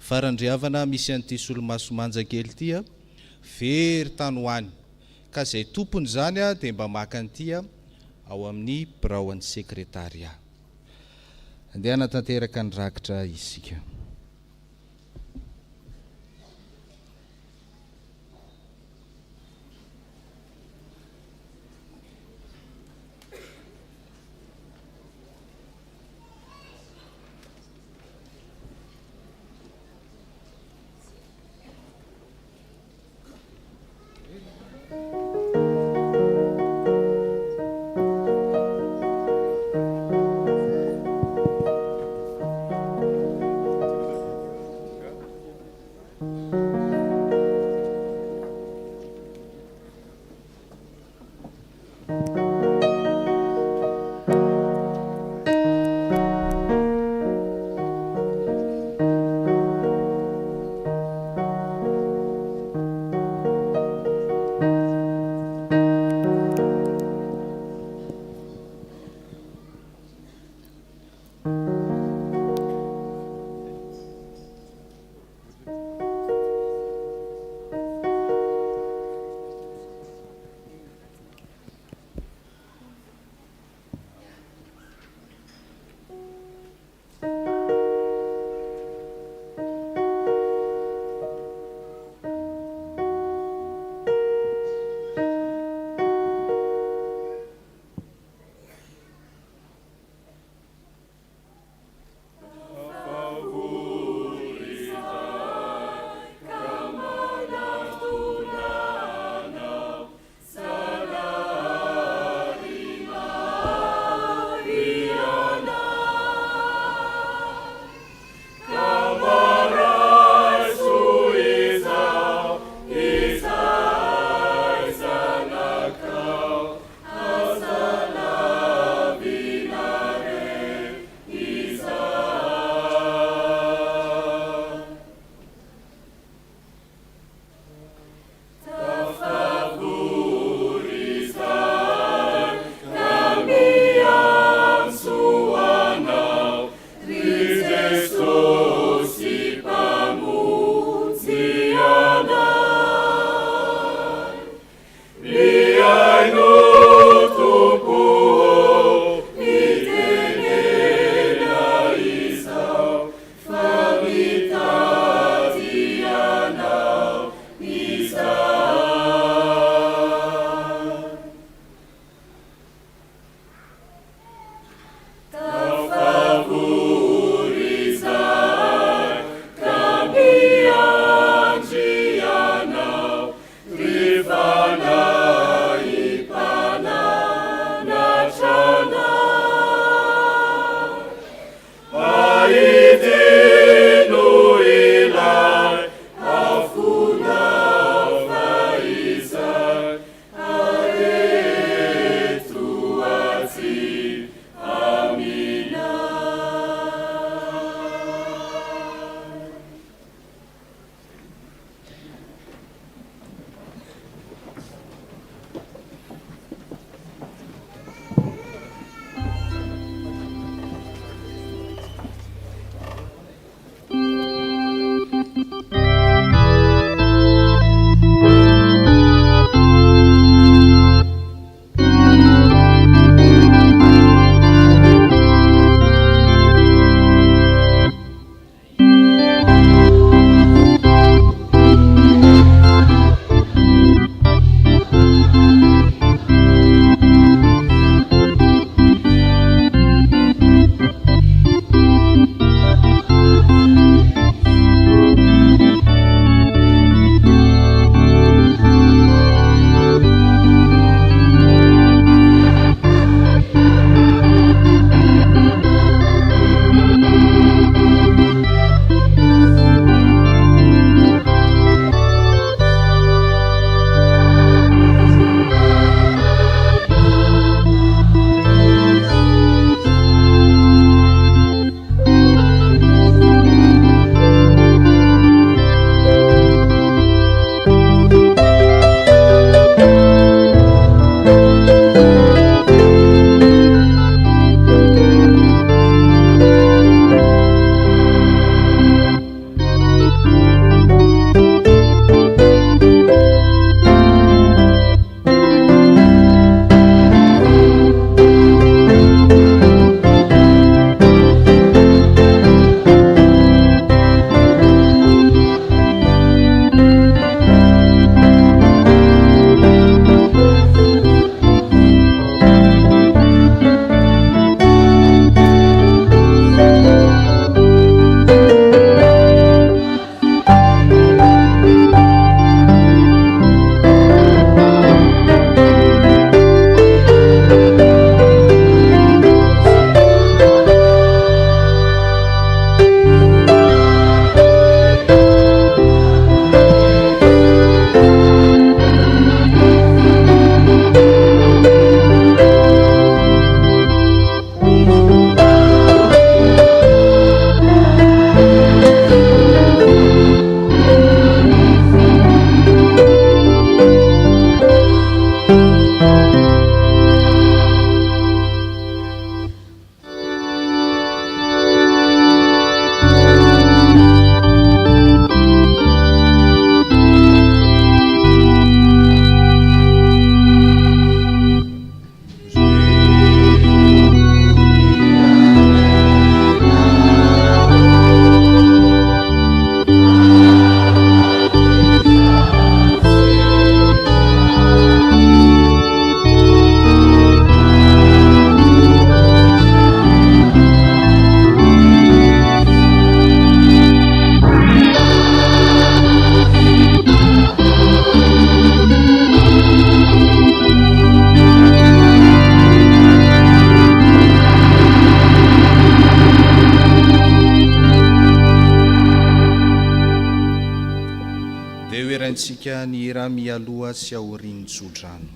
Farandry havana misy an'ity solomaso manja kely tia very tany hoany ka izay tompony zany a dia mba maka an'tia ao amin'ny biraon'ny sekretaria. Andeha tanteraka ny rakitra isika. antsika ny era mialoha sy aoriany tsodrano.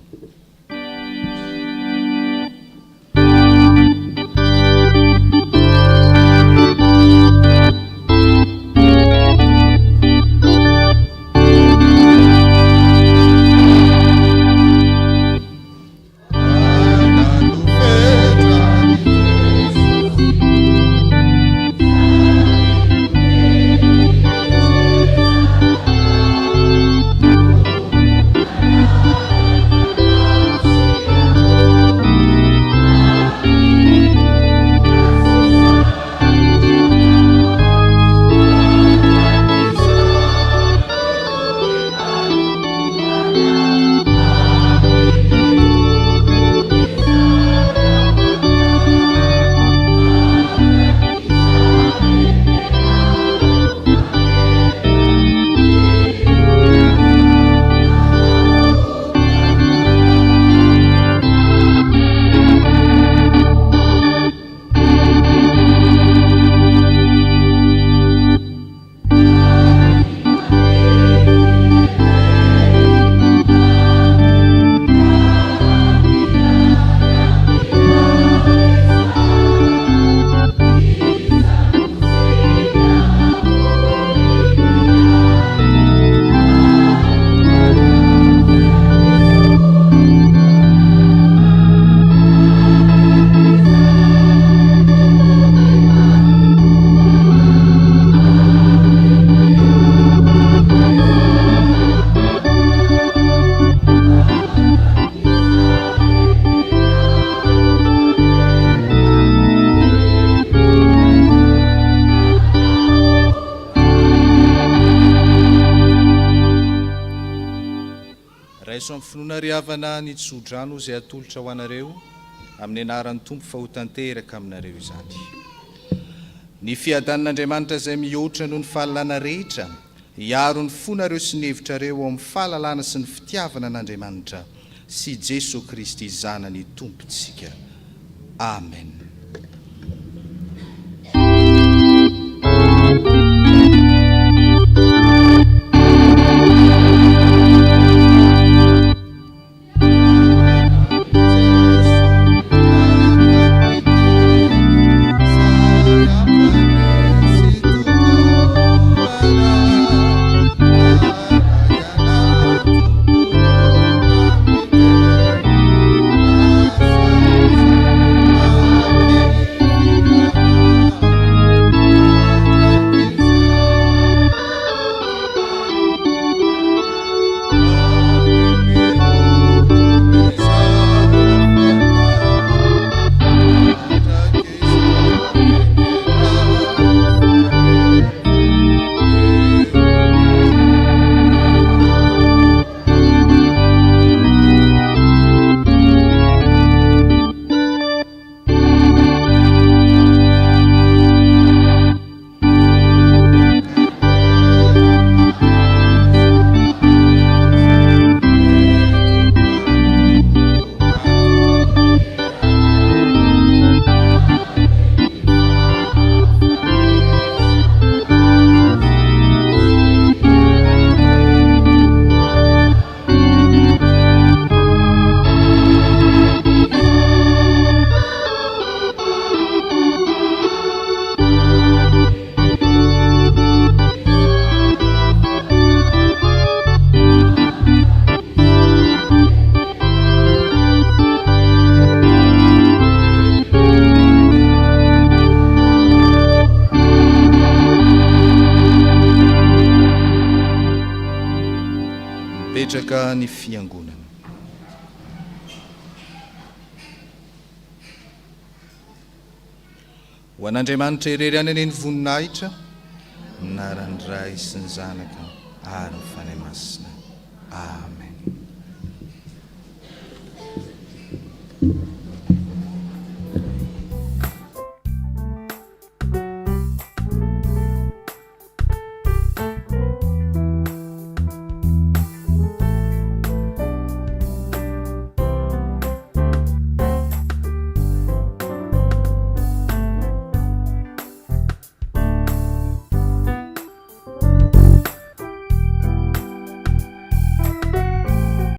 raiso amin'ny finoana riavana ny tsodrano izay atolotra ho anareo amin'ny anaran'ny tompo fa ho tanteraka aminareo izany. Ny fiadanan'Andriamanitra izay mihoatra noho ny fahalalana rehetra hiaro ny fonareo sy ny hevitrareo ao amin'ny fahalalana sy ny fitiavana an'Andriamanitra sy Jesosy Kristy zanany tompontsika. Amen. Petraka ny fiangonana. Ho an'Andriamanitra irery any ny voninahitra, ny naran'ny Ray sy ny Zanaka ary ny fanahy masina. Amen.